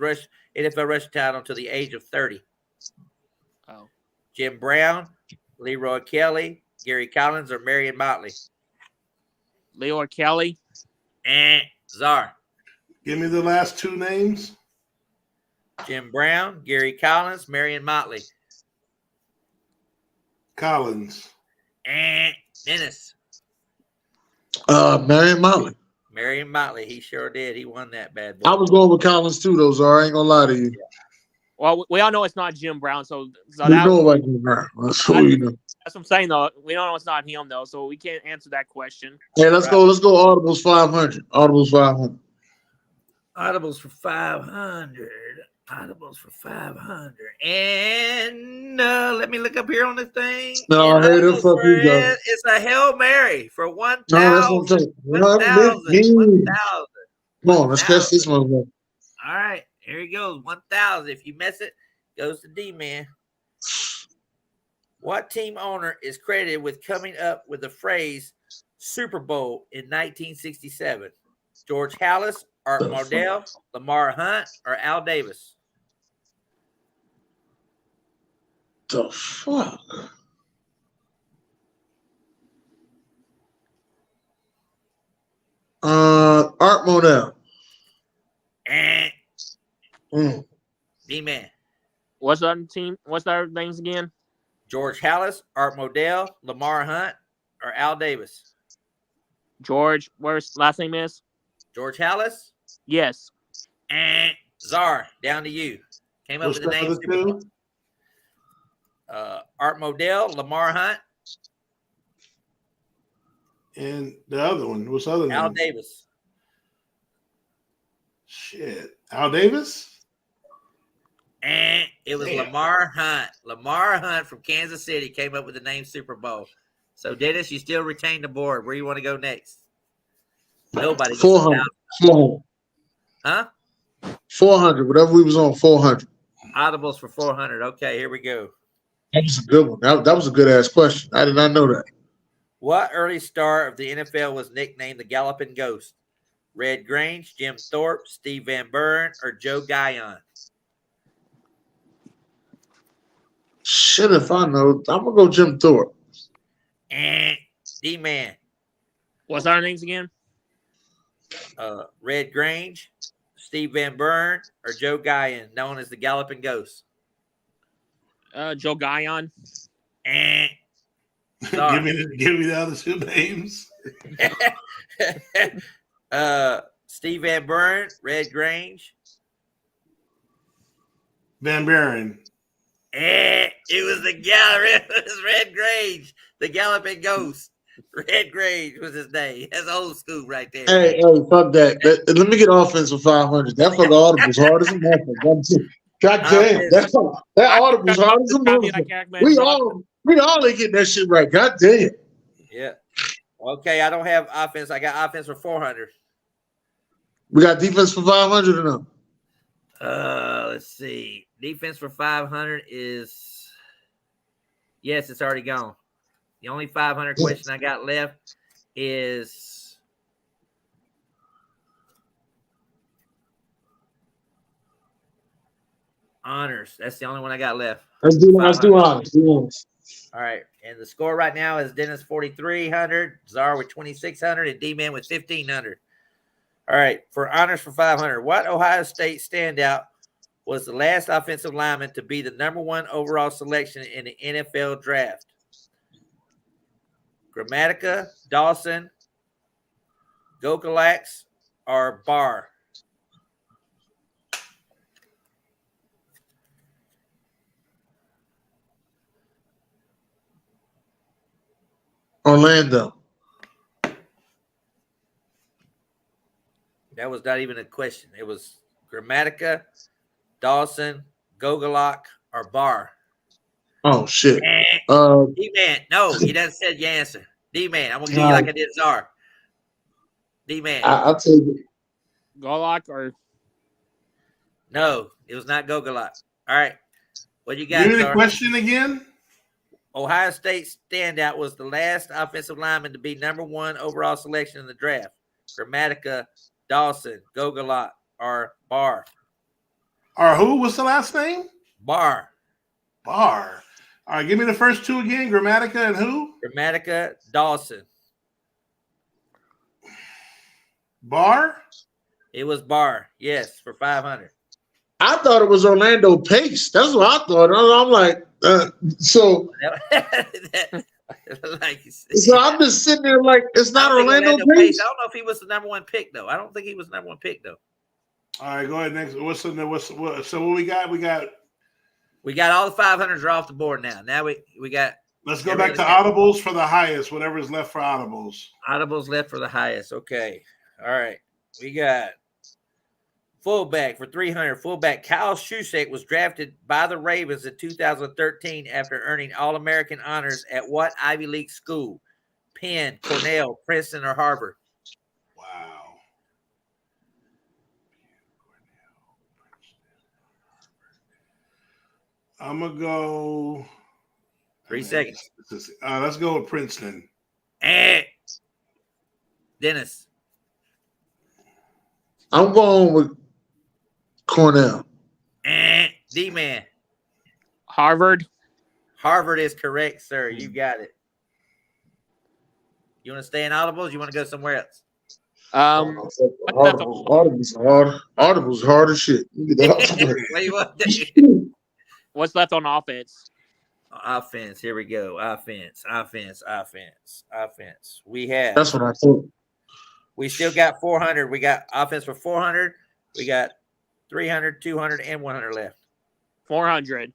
NFL rushing title until the age of 30. Oh. Jim Brown, Leroy Kelly, Gary Collins, or Marion Motley? Leroy Kelly. Czar. Give me the last two names. Jim Brown, Gary Collins, Marion Motley. Collins. Dennis. Marion Motley. Marion Motley. He sure did. He won that bad boy. I was going with Collins too, though, so I ain't gonna lie to you. Well, we all know it's not Jim Brown, so We know about Jim Brown. That's what we know. That's what I'm saying, though. We don't know it's not him, though, so we can't answer that question. Hey, let's go. Let's go. Audibles 500. Audibles 500. Audibles for 500. Audibles for 500. And let me look up here on the thing. No, hey, the fuck you go. It's a Hail Mary for 1,000. No, that's what I'm saying. 1,000. Come on, let's catch this one. All right, here he goes. 1,000. If you miss it, goes to D-Man. What team owner is credited with coming up with the phrase Super Bowl in 1967? George Halas, Art Modell, Lamar Hunt, or Al Davis? The fuck? Art Modell. D-Man. What's the other team? What's the other names again? George Halas, Art Modell, Lamar Hunt, or Al Davis? George, where's last name is? George Halas? Yes. Czar, down to you. Came up with the name. Art Modell, Lamar Hunt, and the other one. What's the other name? Al Davis. Shit. Al Davis? It was Lamar Hunt. Lamar Hunt from Kansas City came up with the name Super Bowl. So, Dennis, you still retain the board. Where you want to go next? Nobody. 400. 400. Huh? 400. Whatever we was on, 400. Audibles for 400. Okay, here we go. That was a good one. That was a good-ass question. I did not know that. What early star of the NFL was nicknamed the Galloping Ghost? Red Grange, Jim Thorpe, Steve Van Buren, or Joe Guyon? Shit, if I know, I'm going to go Jim Thorpe. D-Man. What's our names again? Red Grange, Steve Van Buren, or Joe Guyon, known as the Galloping Ghost? Joe Guyon. give me the other two names. Steve Van Buren, Red Grange. Van Buren. It was the It was Red Grange, the Galloping Ghost. Red Grange was his name. That's old school right there. Hey, fuck that. Let me get offense for 500. That fucking audible's hard as a motherfucker. God damn, that audible's hard as a motherfucker. We all ain't getting that shit right. God damn. Yeah. Okay, I don't have offense. I got offense for 400. We got defense for 500 or no? Let's see. Defense for 500 is yes, it's already gone. The only 500 question I got left is honors. That's the only one I got left. Let's do honors. All right, and the score right now is Dennis 4,300, Czar with 2,600, and D-Man with 1,500. All right, for honors for 500, what Ohio State standout was the last offensive lineman to be the #1 overall selection in the NFL draft? Grammatica, Dawson, Gokalax, or Barr? Orlando. That was not even a question. It was Grammatica, Dawson, Gogolak, or Barr. Oh shit. D-Man, no, you done said your answer. D-Man, I'm gonna give you like I did Czar. D-Man. I'll tell you. Golak or No, it was not Gogolak. All right. What you got? Give me the question again. Ohio State standout was the last offensive lineman to be #1 overall selection in the draft. Grammatica, Dawson, Gogolak, or Barr. Or who was the last name? Barr. Barr. All right, give me the first two again. Grammatica and who? Grammatica, Dawson. Barr? It was Barr. Yes, for 500. I thought it was Orlando Pace. That's what I thought. I'm like, so I'm just sitting there like, it's not Orlando Pace. I don't know if he was the #1 pick, though. I don't think he was the #1 pick, though. All right, go ahead next. So what we got? We got all the 500s are off the board now. Now we got. Let's go back to audibles for the highest. Whatever's left for audibles. Audibles left for the highest. Okay. All right. We got fullback for 300. Fullback Kyle Shusek was drafted by the Ravens in 2013 after earning All-American honors at what Ivy League school? Penn, Cornell, Princeton, or Harvard? Wow. I'm going to go. 3 seconds. Let's go with Princeton. Dennis. I'm going with Cornell. D-Man. Harvard. Harvard is correct, sir. You got it. You want to stay in audibles? You want to go somewhere else? Audible's hard. Audible's hard as shit. What do you want to do? What's left on offense? Offense. Here we go. Offense. We have. That's what I thought. We still got 400. We got offense for 400. We got 300, 200, and 100 left. 400.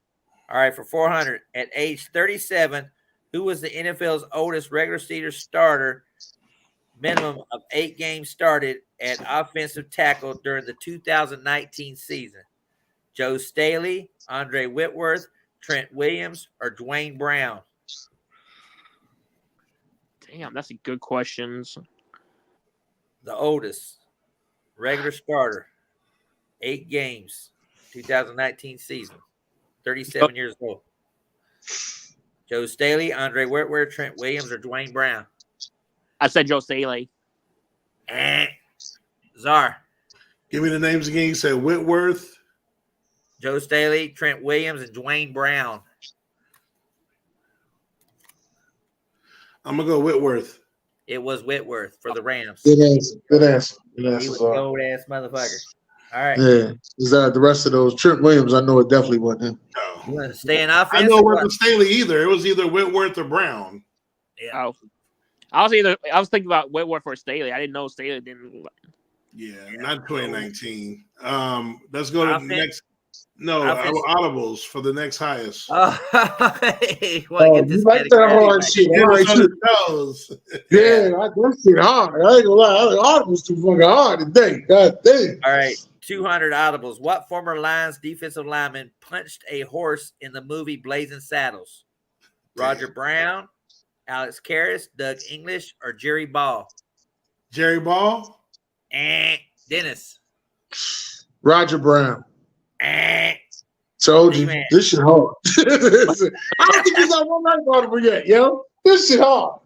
All right, for 400. At age 37, who was the NFL's oldest regular season starter, minimum of 8 games started at offensive tackle during the 2019 season? Joe Staley, Andre Whitworth, Trent Williams, or Dwayne Brown? Damn, that's a good question. The oldest regular starter, 8 games, 2019 season, 37 years old. Joe Staley, Andre Whitworth, Trent Williams, or Dwayne Brown? I said Joe Staley. Czar. Give me the names again. You said Whitworth. Joe Staley, Trent Williams, and Dwayne Brown. I'm going to go Whitworth. It was Whitworth for the Rams. Good answer. He was a old ass motherfucker. All right. Yeah. Is that the rest of those? Trent Williams, I know it definitely wasn't him. You want to stay in offense? I know it wasn't Staley either. It was either Whitworth or Brown. Yeah. Oh, I was thinking about Whitworth or Staley. I didn't know Staley didn't. Yeah, not 2019. Let's go to the Offense? next. No, Offense. audibles for the next highest. Oh, hey, want to get this You like that hard shit. Get All right, us on shit. the toes. Yeah, that shit hard. I ain't gonna lie. Audible's too fucking hard today. God damn. All right, 200 audibles. What former Lions defensive lineman punched a horse in the movie Blazing Saddles? Roger Brown, Alex Karras, Doug English, or Jerry Ball? Jerry Ball. Dennis. Roger Brown. Eh. Told you. D-man. This shit hard. I don't think he's got one night audible yet, yo. This shit hard.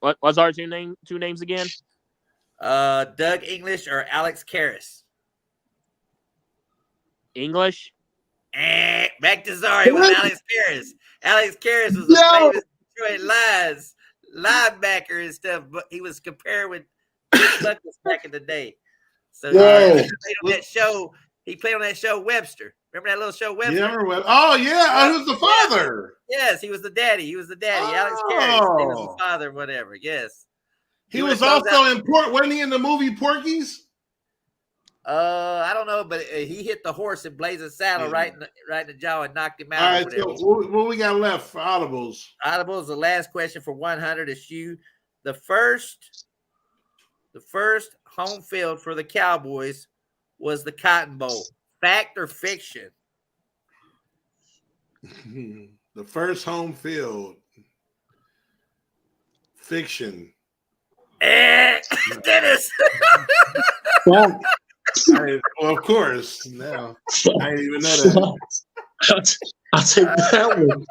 What's our two names again? Doug English or Alex Karras? English. Back to Zari with Alex Karras. Alex Karras was a famous Detroit Lions linebacker and stuff, but he was compared with Buckus back in the day. So he played on that show. He played on that show Webster. Remember that little show Webster? Yeah, oh yeah, who's the father? Yes, he was the daddy. Alex Karras. He was the father, whatever. Yes. He was also in wasn't he in the movie Porky's? I don't know, but he hit the horse and Blazing Saddle right in the jaw and knocked him out. All right, so what we got left for audibles? Audibles, the last question for 100 is you. The first home field for the Cowboys was the Cotton Bowl. Fact or fiction? The first home field. Fiction. Dennis. Well, of course. No, I didn't even know that. I'll take that one.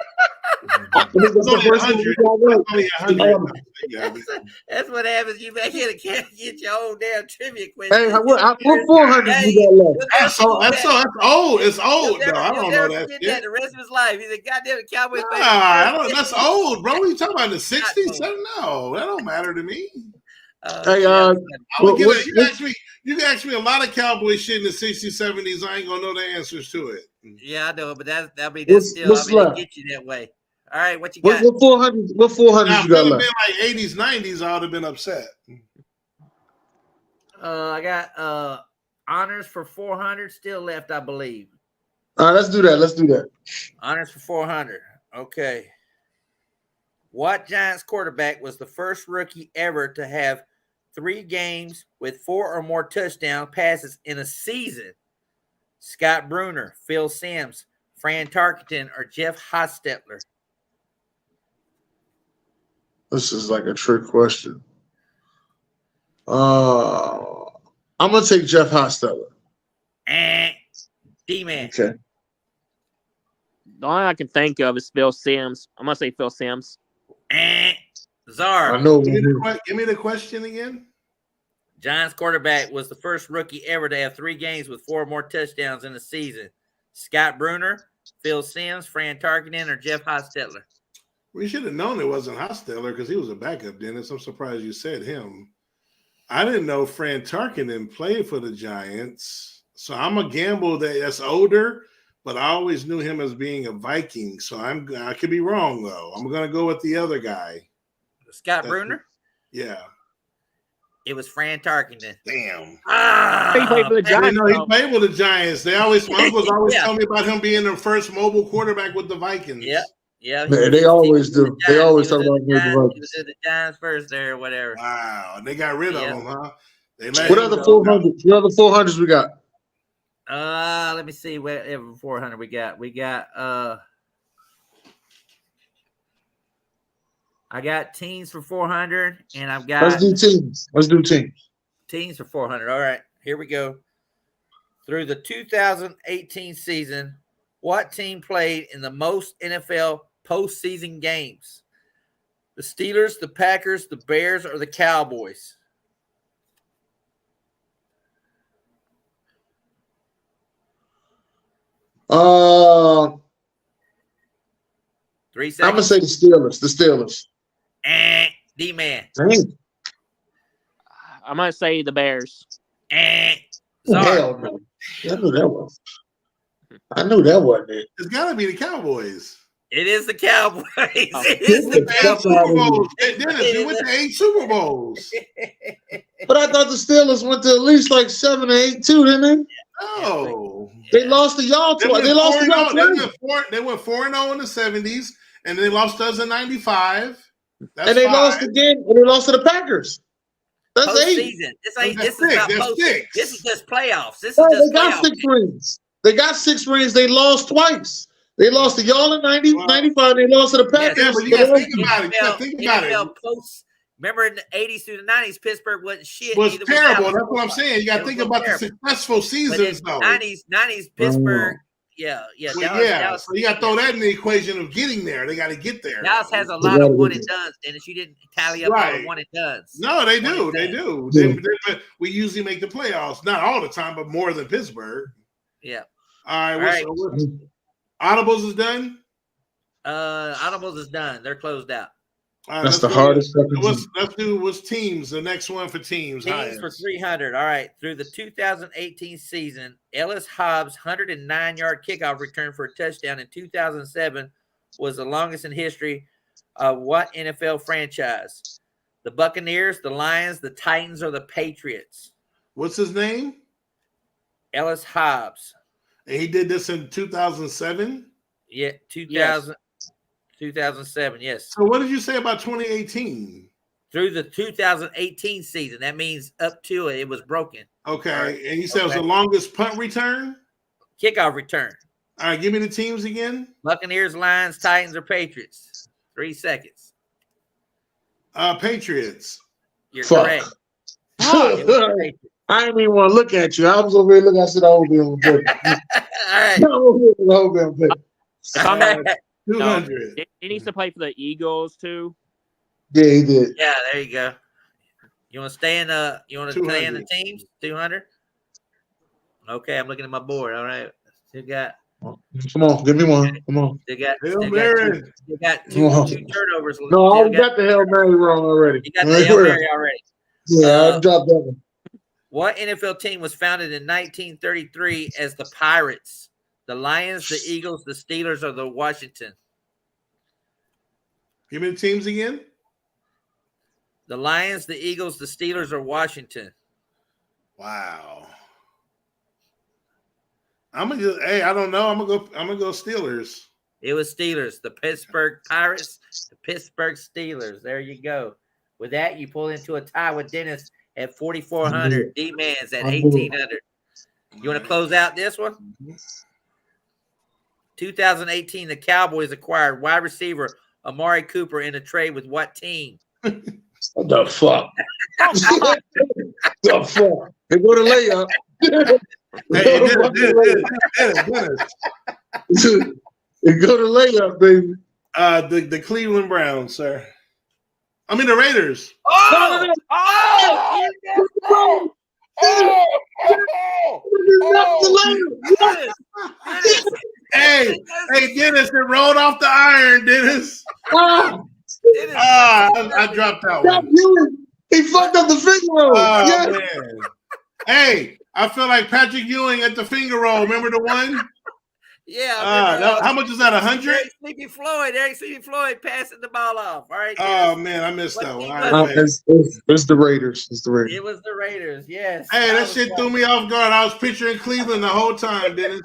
That's what happens. You back here can't get your own damn trivia question. Hey, what 400 you got left? That's old. It's old, though. I don't know that shit. The rest of his life. He's a goddamn Cowboy fan. That's old, bro. What are you talking about? The 60s? No, that don't matter to me. Hey, you can ask me a lot of Cowboy shit in the 60s, 70s. I ain't gonna know the answers to it. Yeah, I know, but that's what's still they get you that way. All right, what you got? What 400? What 400 now, you got if left? it been like 80s, 90s, I would have been upset. I got honors for 400 still left, I believe. All right, let's do that. Honors for 400. Okay. What Giants quarterback was the first rookie ever to have 3 games with 4 or more touchdown passes in a season? Scott Bruner, Phil Simms, Fran Tarkenton, or Jeff Hostetler? This is like a trick question. I'm gonna take Jeff Hostetler. D-man. Okay. The only I can think of is Phil Simms. I'm gonna say Phil Simms. Czar. I know. Give me the question again. Giants quarterback was the first rookie ever to have 3 games with 4 or more touchdowns in a season. Scott Bruner, Phil Simms, Fran Tarkenton, or Jeff Hostetler? We should have known it wasn't Hostetler because he was a backup, Dennis. I'm surprised you said him. I didn't know Fran Tarkenton played for the Giants. So I'm a gamble that's older, but I always knew him as being a Viking. So I could be wrong, though. I'm going to go with the other guy. Scott Bruner? Yeah. It was Fran Tarkenton. Damn. He played for the Giants. No, he played with the Giants. My uncles always tell me about him being the first mobile quarterback with the Vikings. Yeah. They always do. They always talk about the Vikings. He was in the Giants first there or whatever. Wow. They got rid of him, huh? What other 400s? What other 400s we got? Let me see what 400 we got. We got I got teams for 400, and I've got Let's do teams. Teams for 400. All right, here we go. Through the 2018 season, what team played in the most NFL postseason games? The Steelers, the Packers, the Bears, or the Cowboys? I'm 3 seconds. gonna say the Steelers. The Steelers. D-man. Dang. I'm gonna say the Bears. Sorry. Hell no. I knew that wasn't it. It's got to be the Cowboys. It is the Cowboys. It Get is the the fuck Super out of here. Bowls. Dennis, we went to 8 Super Bowls. But I thought the Steelers went to at least like 7 or 8 too, didn't they? Oh. They lost to y'all twice. They lost to y'all twice. They went 4-0 in the 70s, and they lost to us in 95. That's And they 5. lost again. And they lost to the Packers. That's 8. Postseason. This is not That's post. 6. This is just playoffs. This is Right, just they got playoffs. 6 rings. They got 6 rings. They lost twice. They lost to y'all in 95. They lost to the Packers. Yeah, but you got to think about it. You got to think about it. NFL post. Remember in the 80s through the 90s, Pittsburgh wasn't shit. It was Neither terrible. Dallas. That's what I'm saying. You got to think about the successful But in seasons, though. 90s Pittsburgh. Yeah. Well, Dallas, so you got to throw that in the equation of getting there. They got to get there. Dallas has a lot of one and dones, Dennis. You didn't tally up all Right. the one and dones. No, they do. They do. We usually make the playoffs. Not all the time, but more than Pittsburgh. Yeah. All right. Audibles is done? Audibles is done. They're closed out. That's the hardest. Let's do what's teams. The next one for teams. Teams for 300. All right. Through the 2018 season, Ellis Hobbs' 109-yard kickoff return for a touchdown in 2007 was the longest in history of what NFL franchise? The Buccaneers, the Lions, the Titans, or the Patriots? What's his name? Ellis Hobbs. And he did this in 2007? Yeah, 2007, yes. So what did you say about 2018? Through the 2018 season. That means up to it was broken. Okay. Right. And you said it was the longest punt return? Kickoff return. All right, give me the teams again. Buccaneers, Lions, Titans, or Patriots? 3 seconds. Patriots. You're correct. I didn't even want to look at you. I was over here looking. I said, "I will be on the All right. 200. He needs to play for the Eagles too. Yeah, he did. Yeah, there you go. You want to stay in the? You want to stay in the teams? 200. Okay, I'm looking at my board. All right, still got. Come on, give me one. Come on. They got two turnovers. No, I got the Hail Mary wrong already. You got the Hail Mary already. Yeah, I dropped that one. What NFL team was founded in 1933 as the Pirates? The Lions, the Eagles, the Steelers, or the Washington? Give me the teams again. The Lions, the Eagles, the Steelers, or Washington? Wow. I don't know. I'm gonna go Steelers. It was Steelers, the Pittsburgh Pirates, the Pittsburgh Steelers. There you go. With that, you pull into a tie with Dennis at 4,400. D-Man's at 1,800. You want to close out this one? 2018, the Cowboys acquired wide receiver Amari Cooper in a trade with what team? What the fuck? The fuck? They go to layup. Hey, Dennis. They go to layup, baby. The Cleveland Browns, sir. I mean the Raiders. Hey, Dennis, it rolled off the iron, Dennis. I dropped that one. He fucked up the finger roll. Man. Hey, I feel like Patrick Ewing at the finger roll. Remember the one? Yeah. How much is that? 100? Eric Sleepy Floyd passing the ball off. All right. Oh man, I missed that one. It's the Raiders. It's the Raiders. It was the Raiders. Yes. Hey, that shit threw me off guard. I was picturing Cleveland the whole time, Dennis.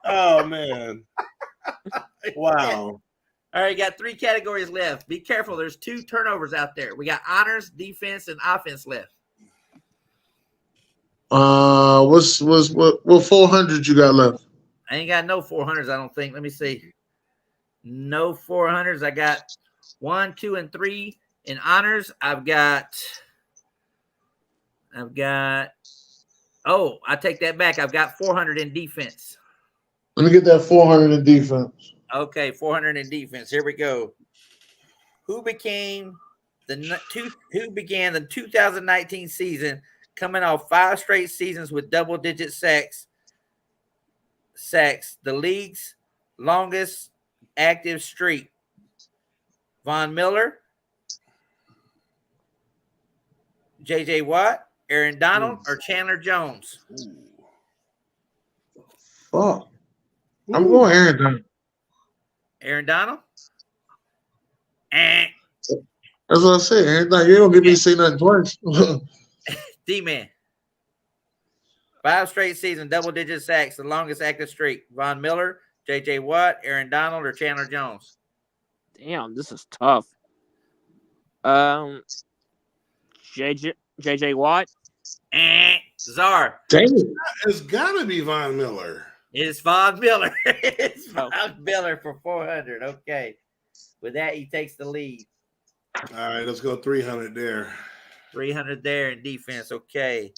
Oh man. Wow. All right, got 3 categories left. Be careful. There's 2 turnovers out there. We got honors, defense, and offense left. What 400 you got left? I ain't got no 400s, I don't think. Let me see. No 400s. I got 1, 2, and 3 in honors. I've got. Oh, I take that back. I've got 400 in defense. Let me get that 400 in defense. Okay, 400 in defense. Here we go. Who began the 2019 season coming off 5 straight seasons with double-digit sacks? The league's longest active streak. Von Miller, J.J. Watt, Aaron Donald, or Chandler Jones? Fuck. I'm going Aaron Donald. Aaron Donald. That's what I said. Everything you don't get me to say nothing twice. D-Man. 5 straight seasons, double-digit sacks, the longest active streak. Von Miller, J.J. Watt, Aaron Donald, or Chandler Jones? Damn, this is tough. J.J. Watt. Czar. Dang it. It's got to be Von Miller. It's Von Miller. It's Von Miller for 400. Okay. With that, he takes the lead. All right, let's go 300 there. 300 there in defense. Okay.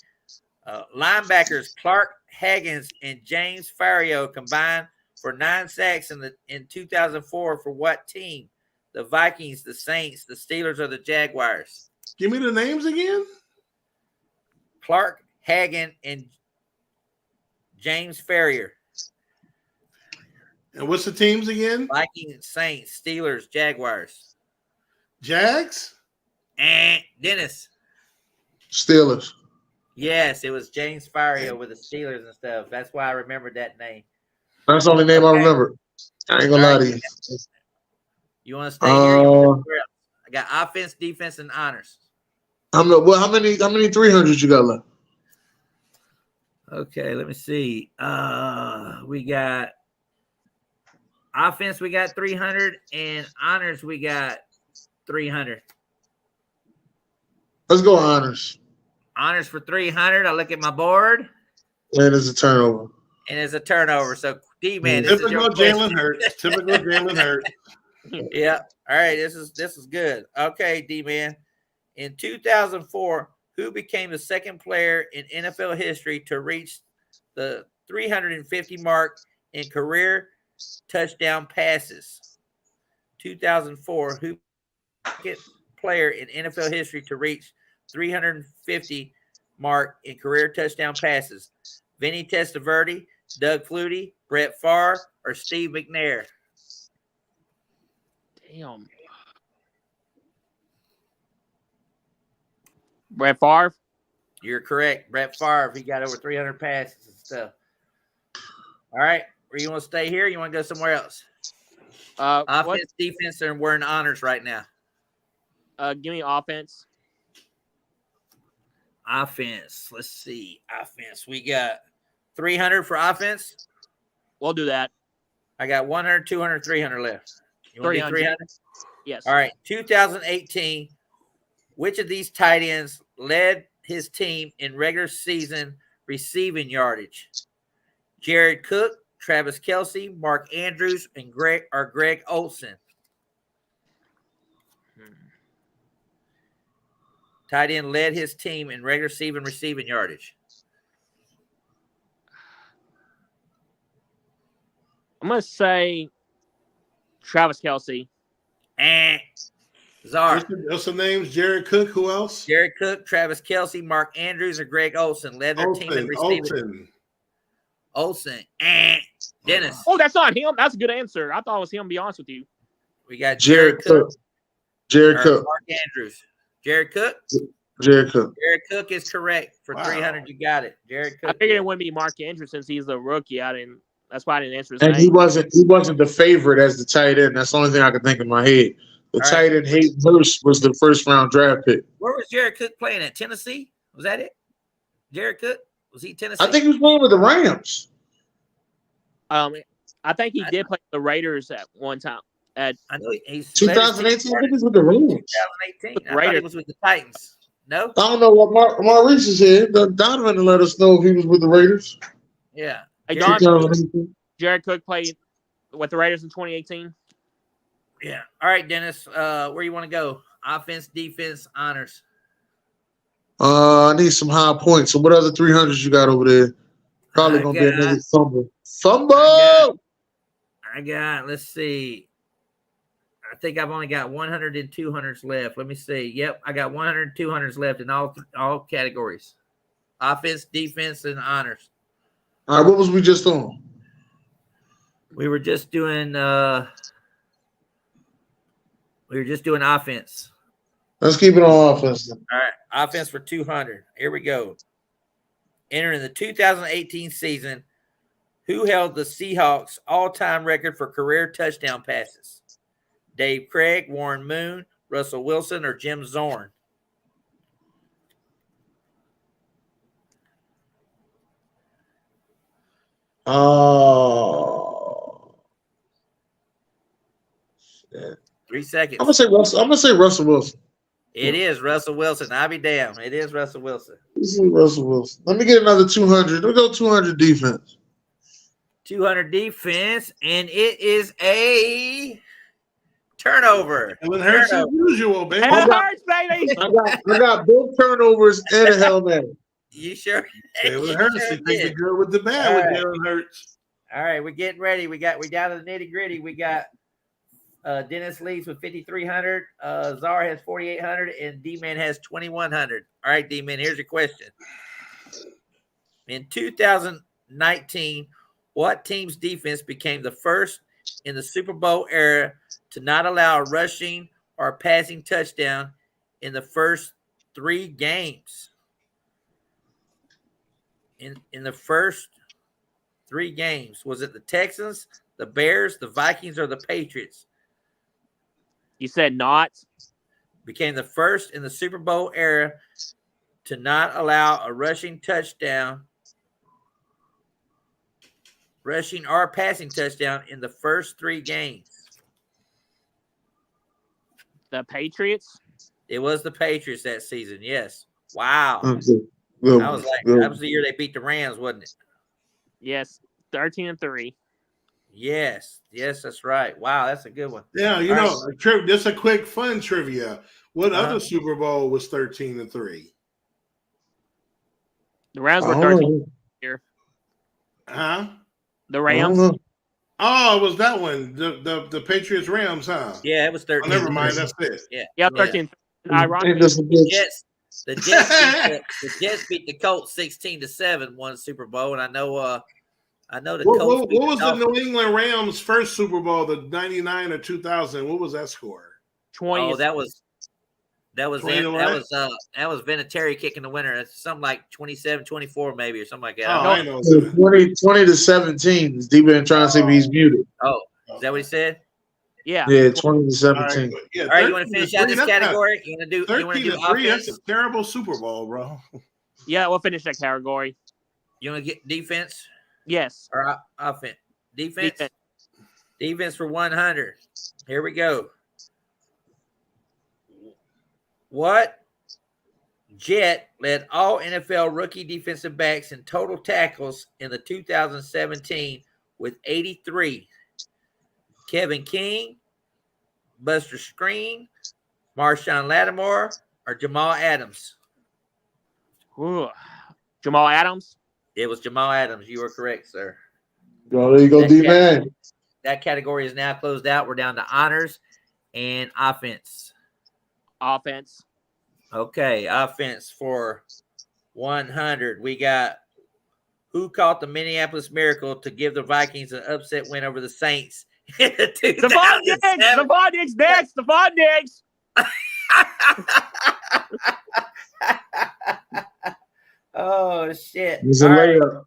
Linebackers Clark Haggins and James Fario combined for 9 sacks in 2004 for what team? The Vikings, the Saints, the Steelers, or the Jaguars? Give me the names again. Clark Haggin and James Farrier. And what's the teams again? Vikings, Saints, Steelers, Jaguars. Jags? And Dennis. Steelers. Yes, it was James Fario with the Steelers and stuff. That's why I remembered that name. That's the only name I remember. I ain't gonna lie to you. You want to stay here? You wanna go else? I got offense, defense, and honors. How many 300s you got left? Okay, let me see. We got offense, we got 300, and honors, we got 300. Let's go honors. Honors for 300. I look at my board. And it's a turnover. And it's a turnover. So, D-Man, this is Typical your Jalen Hurts. Typical Jalen Hurts. Yeah. All right. This is good. Okay, D-Man. In 2004, who became the second player in NFL history to reach the 350 mark in career touchdown passes? 2004, who second player in NFL history to reach 350 mark in career touchdown passes? Vinny Testaverde, Doug Flutie, Brett Favre, or Steve McNair? Damn. Brett Favre? You're correct. Brett Favre, he got over 300 passes and stuff. All right. Or you want to stay here? Or you want to go somewhere else? Offense, defense, and we're in honors right now. Give me offense. Offense. Let's see. Offense. We got 300 for offense. We'll do that. I got 100, 200, 300 left. You want to do 300? Yes. All right. 2018. Which of these tight ends led his team in regular season receiving yardage? Jared Cook, Travis Kelce, Mark Andrews, and Greg Olsen. Tight end led his team in regular season receiving yardage. I'm going to say Travis Kelce. Czar. What's the names? Jared Cook. Who else? Jared Cook, Travis Kelce, Mark Andrews, or Greg Olsen led their team in receiving. Olsen. Dennis. Oh, that's not him. That's a good answer. I thought it was him, to be honest with you. We got Jared Cook. Jared Cook. Mark Andrews. Jared Cook? Jared Cook. Jared Cook is correct. For 300, you got it. Jared Cook. I figured it wouldn't be Mark Andrews since he's a rookie. That's why I didn't answer his And name. he wasn't the favorite as the tight end. That's the only thing I can think in my head. The tight end Hayden Hurst was the first round draft pick. Where was Jared Cook playing at? Tennessee? Was that it? Jared Cook? Was he Tennessee? I think he was playing with the Rams. I think he did play the Raiders at one time. I know he's 2018. I think he was with the Rams. 2018. I thought he was with the Titans. No? I don't know what Maurice is here. Donovan let us know if he was with the Raiders. Yeah. Jared Cook played with the Raiders in 2018. Yeah. All right, Dennis. Where you want to go? Offense, defense, honors. I need some high points. So what other 300s you got over there? Probably gonna be another fumble. I got. Let's see. I think I've only got 100 and 200s left. Let me see. Yep, I got 100 and 200s left in all categories. Offense, defense, and honors. All right, what was we just on? We were just doing offense. Let's keep it on offense then. All right, offense for 200. Here we go. Entering the 2018 season, Who held the Seahawks all-time record for career touchdown passes? Dave Craig, Warren Moon, Russell Wilson, or Jim Zorn? Oh, shit. 3 seconds. I'm gonna say Russell Wilson. It is Russell Wilson. I'll be damned. It is Russell Wilson. This is Russell Wilson. Let me get another 200. Let me go 200 defense. 200 defense, and it is a turnover. Jalen Hurts as usual, baby. Jalen Hurts, baby. I got both turnovers and a Hail Mary. You sure? Jalen Hurts. They think the good with the bad with Jalen Hurts. All right, we're getting ready. We down to the nitty gritty. We got Dennis leads with 5,300. Czar has 4,800, and D-Man has 2,100. All right, D-Man, here's your question. In 2019, what team's defense became the first in the Super Bowl era to not allow a rushing or passing touchdown in the first 3 games? In the first 3 games, was it the Texans, the Bears, the Vikings, or the Patriots? You said not. Became the first in the Super Bowl era to not allow a rushing or passing touchdown in the first 3 games. The Patriots. It was the Patriots that season. Yes. Wow. Okay. That was the year they beat the Rams, wasn't it? Yes, 13-3. Yes, that's right. Wow, that's a good one. Yeah, you know, just a quick fun trivia. What other Super Bowl was 13-3? The Rams were 13 here. Huh? The Rams. Oh, it was that one. The Patriots Rams, huh? Yeah, it was 13. Oh, never mind, that's it. Yeah, 13. Ironically, the Jets beat the Colts 16-7, won Super Bowl, and I know the Colts. What was the New England Rams' first Super Bowl? The 99 or 2000? What was that score? 20. Oh, that was Vinatieri kicking the winner. It's something like 27-24 maybe, or something like that. Oh, I know. 20-17. D-Man trying to see if he's muted. Oh, is that what he said? Yeah. Yeah, 20-17. Yeah, all right, you want to finish out this category? You want to do 13-3? That's offense? a terrible Super Bowl, bro. Yeah, we'll finish that category. You want to get defense Yes. or offense? Defense for 100. Here we go. What Jet led all NFL rookie defensive backs in total tackles in the 2017 with 83? Kevin King, Buster Screen, Marshawn Lattimore, or Jamal Adams? Ooh. Jamal Adams. It was Jamal Adams. You were correct, sir. Oh, there you go, D-Man. That category is now closed out. We're down to honors and offense. Offense. Okay, offense for 100. We got who caught the Minneapolis Miracle to give the Vikings an upset win over the Saints in the 2007? Stephon Diggs next. Stephon Diggs. Oh shit! It's a layup.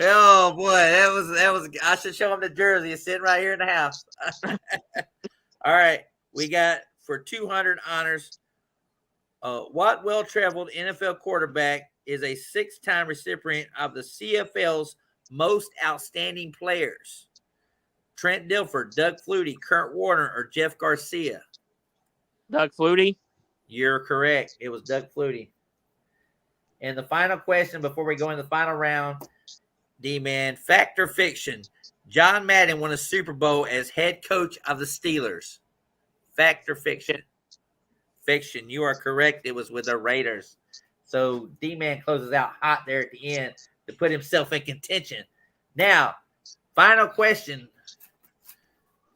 Oh boy, that was. I should show him the jersey. It's sitting right here in the house. All right, we got for 200 honors. What well-traveled NFL quarterback is a 6-time recipient of the CFL's Most Outstanding Players? Trent Dilfer, Doug Flutie, Kurt Warner, or Jeff Garcia? Doug Flutie. You're correct. It was Doug Flutie. And the final question before we go in the final round, D-Man, fact or fiction? John Madden won a Super Bowl as head coach of the Steelers. Fact or fiction? Fiction. You are correct. It was with the Raiders. So D-Man closes out hot there at the end to put himself in contention. Now, final question.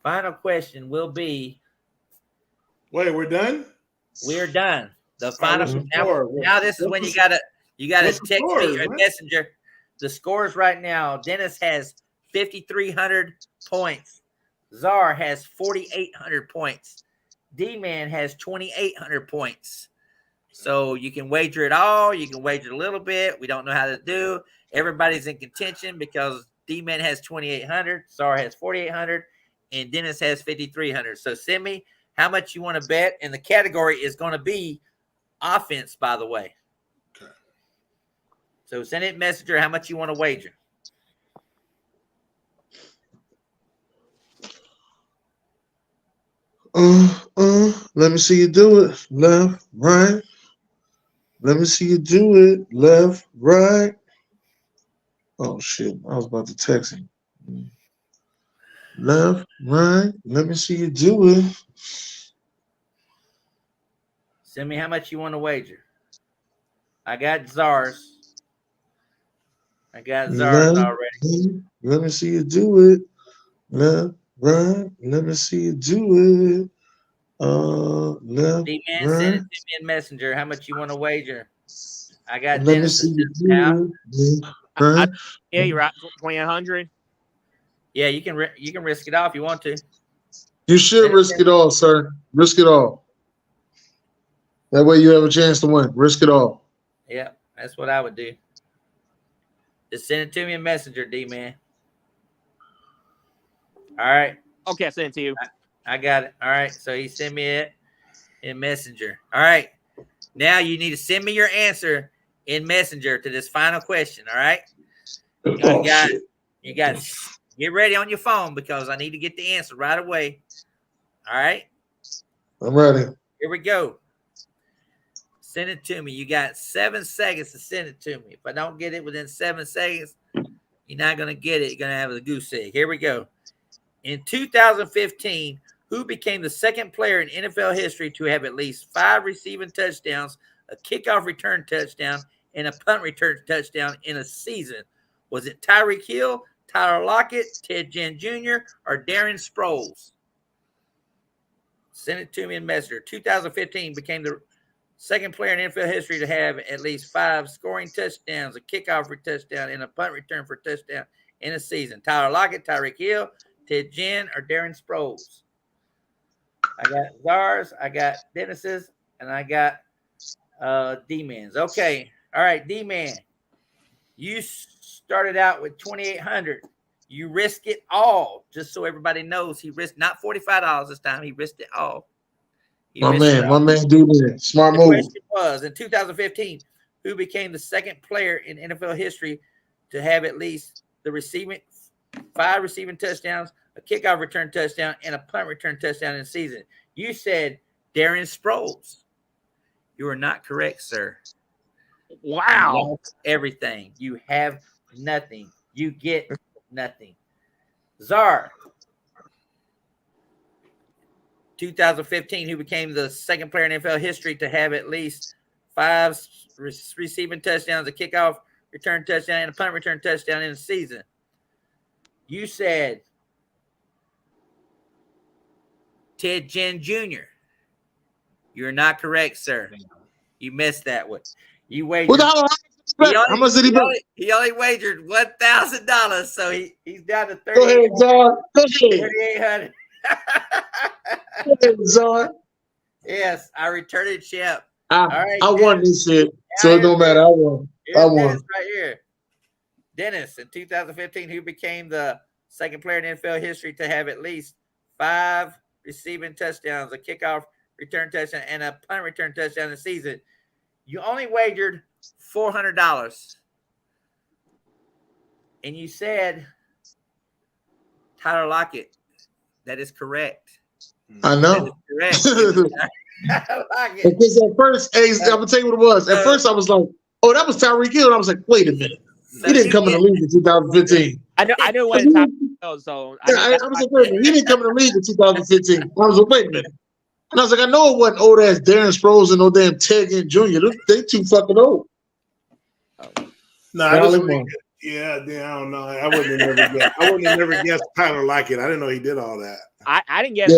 Final question will be. Wait, we're done? We're done. The final. Now this is when you gotta text me or messenger. The scores right now. Dennis has 5,300 points. Czar has 4,800 points. D-Man has 2,800 points. So you can wager it all. You can wager a little bit. We don't know how to do. Everybody's in contention because D-Man has 2,800. Czar has 4,800. And Dennis has 5,300. So send me how much you want to bet. And the category is going to be offense, by the way. Okay. So send it Messenger how much you want to wager. Let me see you do it. Left, right. Let me see you do it. Left, right. Oh shit! I was about to text him. Left, right. Let me see you do it. Send me how much you want to wager. I got Czars. I got Czars Left, already. let me see you do it. Left, right. Let me see you do it. Left, D-Man, send it right. to me in Messenger how much you want to wager. I got Let me Dennis see you now. do it. Right. Yeah, you're right. 2,800. Yeah, you can risk it all if you want to. You should risk it all, sir. Risk it all. That way you have a chance to win. Risk it all. Yeah, that's what I would do. Just send it to me in Messenger, D-Man. All right. Okay, I sent it to you. I got it. All right. So he sent me it in Messenger. All right. Now you need to send me your answer in Messenger to this final question. All right. Oh, shit. You got get ready on your phone because I need to get the answer right away. All right. I'm ready. Here we go. Send it to me. You got 7 seconds to send it to me. If I don't get it within 7 seconds, you're not going to get it. You're going to have a goose egg. Here we go. In 2015, who became the second player in NFL history to have at least 5 receiving touchdowns, a kickoff return touchdown, and a punt return touchdown in a season? Was it Tyreek Hill, Tyler Lockett, Ted Ginn Jr., or Darren Sproles? Send it to me in Messenger. 2015 became the second player in NFL history to have at least 5 scoring touchdowns, a kickoff for touchdown, and a punt return for touchdown in a season. Tyler Lockett, Tyreek Hill, Ted Ginn, or Darren Sproles. I got Czars, I got Dennis's, and I got D-Man's. Okay. All right, D-Man. You started out with 2,800. You risk it all, just so everybody knows. He risked not $45 this time. He risked it all. My man do that. Smart move. The question was, in 2015, who became the second player in NFL history to have at least the 5 receiving touchdowns, a kickoff return touchdown, and a punt return touchdown in the season? You said Darren Sproles. You are not correct, sir. Wow. You lost everything. You have nothing. You get nothing. Czar. 2015, who became the second player in NFL history to have at least 5 receiving touchdowns, a kickoff return touchdown, and a punt return touchdown in a season. You said Ted Ginn Jr. You're not correct, sir. You missed that one. You wagered. How much did he bet? He only wagered $1,000, so he's down to 30. Go ahead, Czar. Go ahead. 3,800. Yes, I returned it, Shep. All right, I won this shit, so it don't matter. I won. Dennis right here. Dennis, in 2015, who became the second player in NFL history to have at least 5 receiving touchdowns, a kickoff return touchdown, and a punt return touchdown in the season. You only wagered $400. And you said Tyler Lockett. That is correct. I know. That is correct. Because at first, I'm gonna tell you what it was. At first, I was like, "Oh, that was Tyreek Hill." And I was like, "Wait a minute, he didn't come in the league in 2015." I knew when the time was, so I was like, "Wait a minute, he didn't come in the league in 2015." I was like, "Wait a minute," and I was like, "I know it wasn't old ass Darren Sproles and no damn Ted Ginn Jr. They too fucking old." No, I don't know. I wouldn't have never guessed Tyler Lockett. I didn't know he did all that. I didn't guess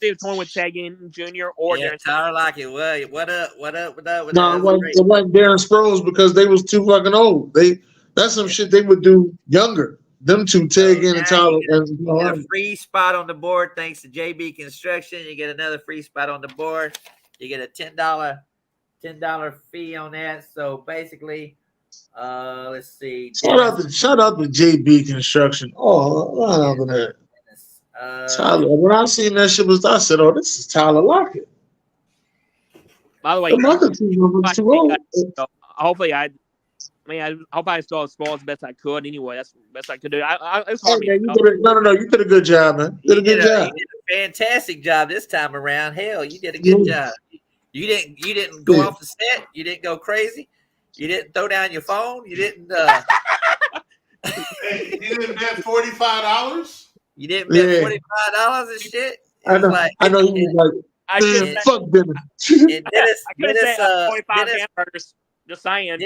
they were torn with Ted Ginn Jr. or Darren Tyler Lockett. What up? No, it wasn't Darren Sproles because they was too fucking old. That's some shit they would do younger. Them two, Ted Ginn and Tyler. You get a free spot on the board thanks to JB Construction. You get another free spot on the board. You get a $10 fee on that. So basically, Let's see. Shout out to JB Construction. Oh, what happened to that? Tyler. When I seen that shit I said, "Oh, this is Tyler Lockett." By the way, The mother two numbers too old. hopefully I hope I still spoil as best I could. Anyway, that's the best I could do. It's Hey, hard. man, you did a good job, man. You did a good job. You did a fantastic job this time around. Hell, you did a good job. You didn't go off the set. You didn't go crazy. You didn't throw down your phone. You didn't. Hey, you didn't bet $45. You didn't bet $45 and shit. I know you was like, man, fuck Dennis. I could have said 25 hamburgers. Just saying.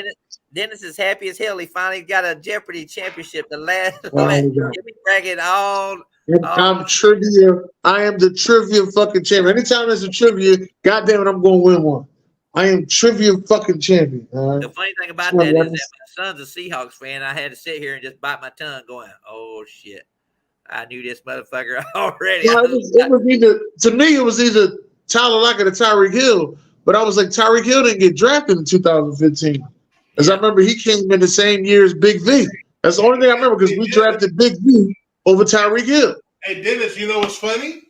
Dennis is happy as hell. He finally got a Jeopardy championship. The last bragging all. I'm trivia. I am the trivia fucking champion. Anytime there's a trivia, goddamn it, I'm going to win one. I am trivia fucking champion. The funny thing about that is that my son's a Seahawks fan. I had to sit here and just bite my tongue, going, "Oh shit, I knew this motherfucker already." Well, to me, it was either Tyler Lockett or Tyreek Hill. But I was like, Tyreek Hill didn't get drafted in 2015. As I remember, he came in the same year as Big V. That's the only thing I remember because we drafted Big V over Tyreek Hill. Hey, Dennis, you know what's funny?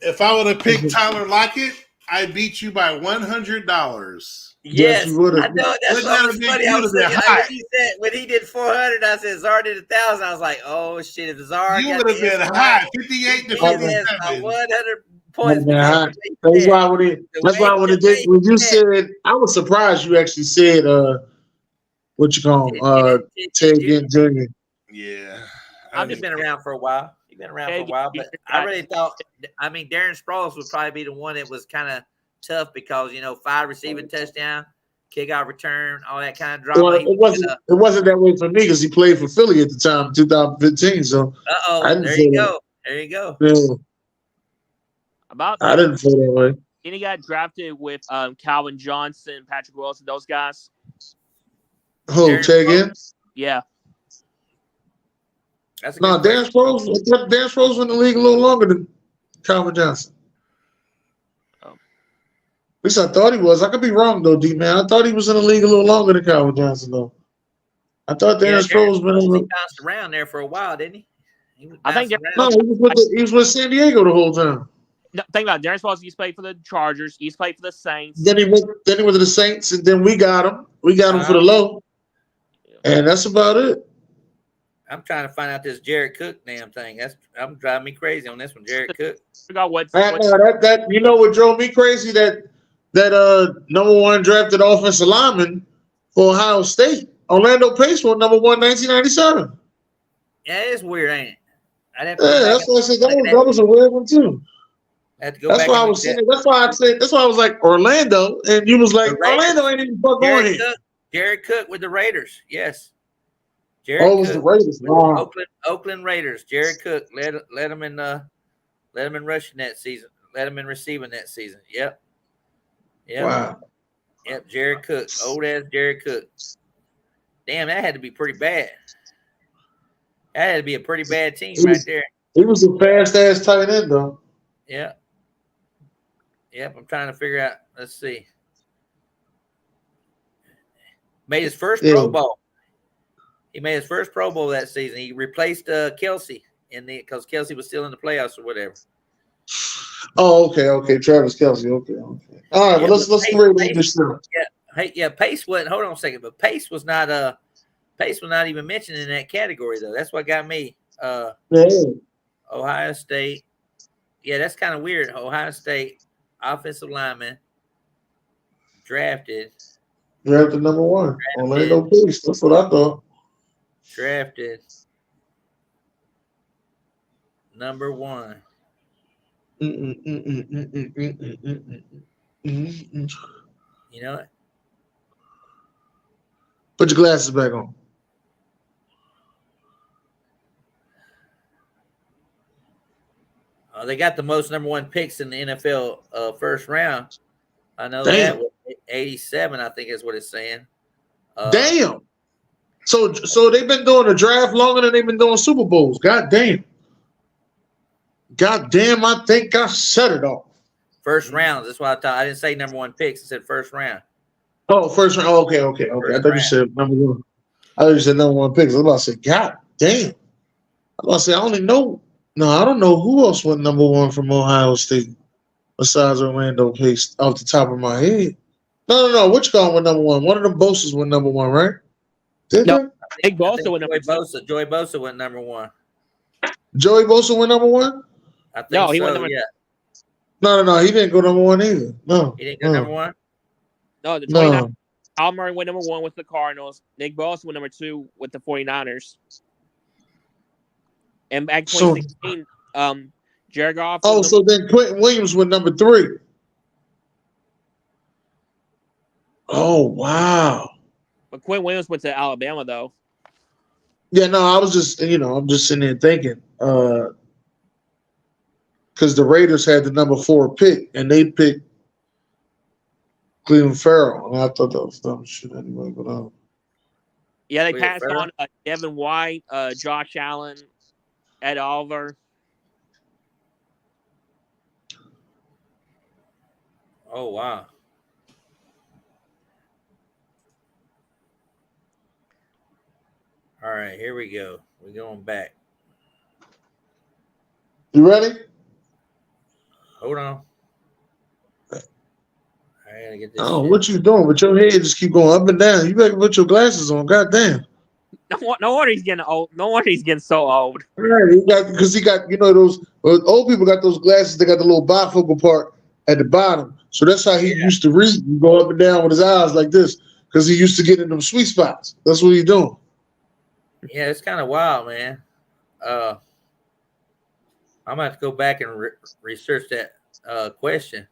If I would have picked Tyler Lockett, I beat you by $100. Yes, you would have. I know. That's what was funny. I was thinking, when he did 400, I said Czar did 1,000. I was like, oh shit, if Czar you would have been high, 58 to 57. 100 points. That's why when you said, I was surprised you actually said what you call him, Ted Ginn Jr. Yeah, I've just been around for a while. You've been around for a while, but I really thought. I mean, Darren Sproles would probably be the one that was kind of tough because 5 receiving touchdown, kickoff return, all that kind of drama. Well, it wasn't that way for me because he played for Philly at the time, 2015. So there you go. There you go. Yeah. I didn't feel that way. Then he got drafted with Calvin Johnson, Patrick Wilson, those guys. Who? Say again? Yeah. Darren Sproles was in the league a little longer than Calvin Johnson. At least I thought he was. I could be wrong though, D-Man. I thought he was in the league a little longer than Calvin Johnson though. I thought Darren Sproles been he bounced around there for a while, didn't he? He was with San Diego the whole time. No, think about it. Darren Sproles. He's played for the Chargers. He's played for the Saints. Then he went to the Saints, and then we got him. We got him for the low, and that's about it. I'm trying to find out this Jared Cook damn thing. I'm driving me crazy on this one, Jared Cook. That you know what drove me crazy? That number 1 drafted offensive lineman for Ohio State, Orlando Pace, went number 1, 1997. Yeah, it is weird, ain't it? That's why I said that was a weird one too. That's why I was saying. That's why I was like Orlando, and you was like Orlando ain't even fuck on here. Jared Cook with the Raiders, yes. Jared Cook was the Raiders. Wow. Oakland Raiders. Jared Cook led him in rushing that season. Led him in receiving that season. Yep. Wow. Yep. Jared Cook, old ass Jared Cook. Damn, that had to be pretty bad. That had to be a pretty bad team right there. He was a fast ass tight end though. Yeah. Yep. I'm trying to figure out. Let's see. Made his first Pro Bowl. He made his first Pro Bowl that season. He replaced Kelsey because Kelsey was still in the playoffs or whatever. Oh, okay. Travis Kelsey. Okay. All right. Well, let's rate this stuff. Yeah. Pace wasn't. Hold on a second, but Pace was not even mentioned in that category though. That's what got me. Ohio State. Yeah, that's kind of weird. Ohio State offensive lineman drafted number 1. Orlando Pace. That's what I thought. Drafted number 1. You know what? Put your glasses back on. They got the most number 1 picks in the NFL first round. I know that was 87, I think is what it's saying. Damn. So they've been doing a draft longer than they've been doing Super Bowls. God damn, I think I set it off. First round. That's why I thought. I didn't say number 1 picks. I said first round. Oh, first round. Oh, okay. I First thought you said number one. I thought you said number one picks. I was about to say, God damn. I was about to say, I only know. No, I don't know who else went number one from Ohio State besides Orlando Pace off the top of my head. No. Which guy went number one? One of them Bosa's went number one, right? Did No. they? Nick Bosa went number 2. Joey Bosa went number one. Joey Bosa went number one? I think No, he so. went number. Yeah, No. He didn't go number one either. No. he didn't go number one. No, the 29. No. Al Murray went number 1 with the Cardinals. Nick Bosa went number 2 with the 49ers. And back in So- 2016, Jared Goff. Oh, so then Quentin Williams went number 3. Oh, wow. But Quinn Williams went to Alabama, though. Yeah, no, I was just, I'm just sitting there thinking, because the Raiders had the number 4 pick, and they picked Cleveland Farrell, and I thought that was dumb shit anyway. But Yeah, they Wait, passed Farrell? on Devin White, Josh Allen, Ed Oliver. Oh wow. All right, here we go. We're going back. you ready? Hold on. I gotta get this. Oh, shit. what you doing? But your head just keep going up and down. You better put your glasses on. Goddamn. No wonder he's getting old. No wonder he's getting so old. Right, because he got those old people got those glasses. They got the little bifocal part at the bottom, so that's how he used to read. He go up and down with his eyes like this because he used to get in them sweet spots. That's what he's doing. Yeah, it's kind of wild, man. I'm gonna have to go back and research that question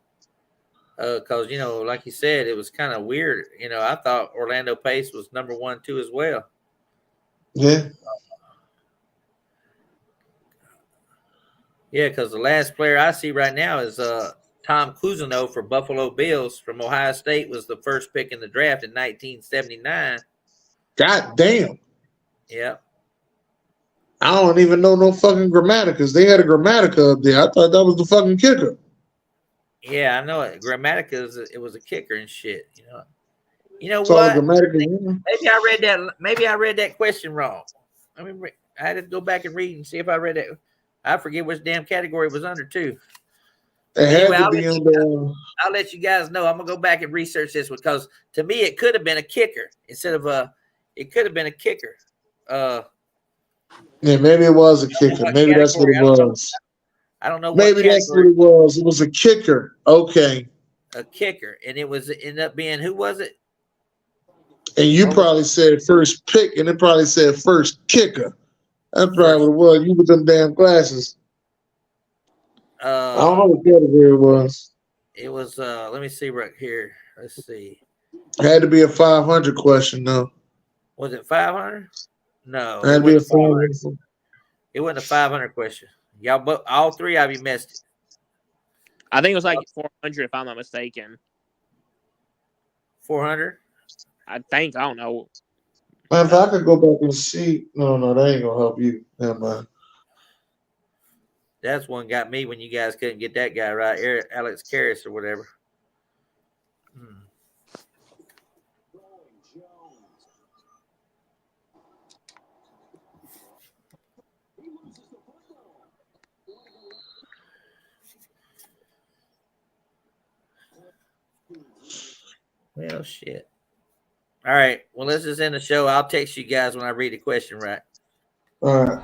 because like you said, it was kind of weird. I thought Orlando Pace was number 1, 2 as well. Yeah. Yeah, because the last player I see right now is Tom Cousineau for Buffalo Bills from Ohio State. Was the first pick in the draft in 1979. God damn. Yep. I don't even know no fucking Grammaticas. They had a Grammatica up there. I thought that was the fucking kicker. Yeah, I know it. Grammatica it was a kicker and shit. You know It's all what? Grammatica. Maybe I read that question wrong. I had to go back and read and see if I read it. I forget which damn category it was under too. It had Anyway, to be under. I'll let you guys know. I'm gonna go back and research this because to me it could have been a kicker instead of it could have been a kicker. Yeah, maybe it was a kicker. Maybe that's what it was. I don't know. Maybe that's what it was. It was a kicker. Okay. A kicker, and it ended up being who was it? And you probably said first pick, and it probably said first kicker. That's probably what it was. You with them damn glasses. I don't know what category it was. It was. Let me see right here. Let's see. It had to be a 500 question, though. Was it 500? No. It had to be a 500. It wasn't a 500 question. Y'all, but all three of you missed it. I think it was like 400, if I'm not mistaken. 400? I think. I don't know. Man, if I could go back and see. No, that ain't going to help you. Never mind. That's one got me when you guys couldn't get that guy right. Alex Karras or whatever. Well, shit. All right. Well, let's just end the show. I'll text you guys when I read the question right. All right.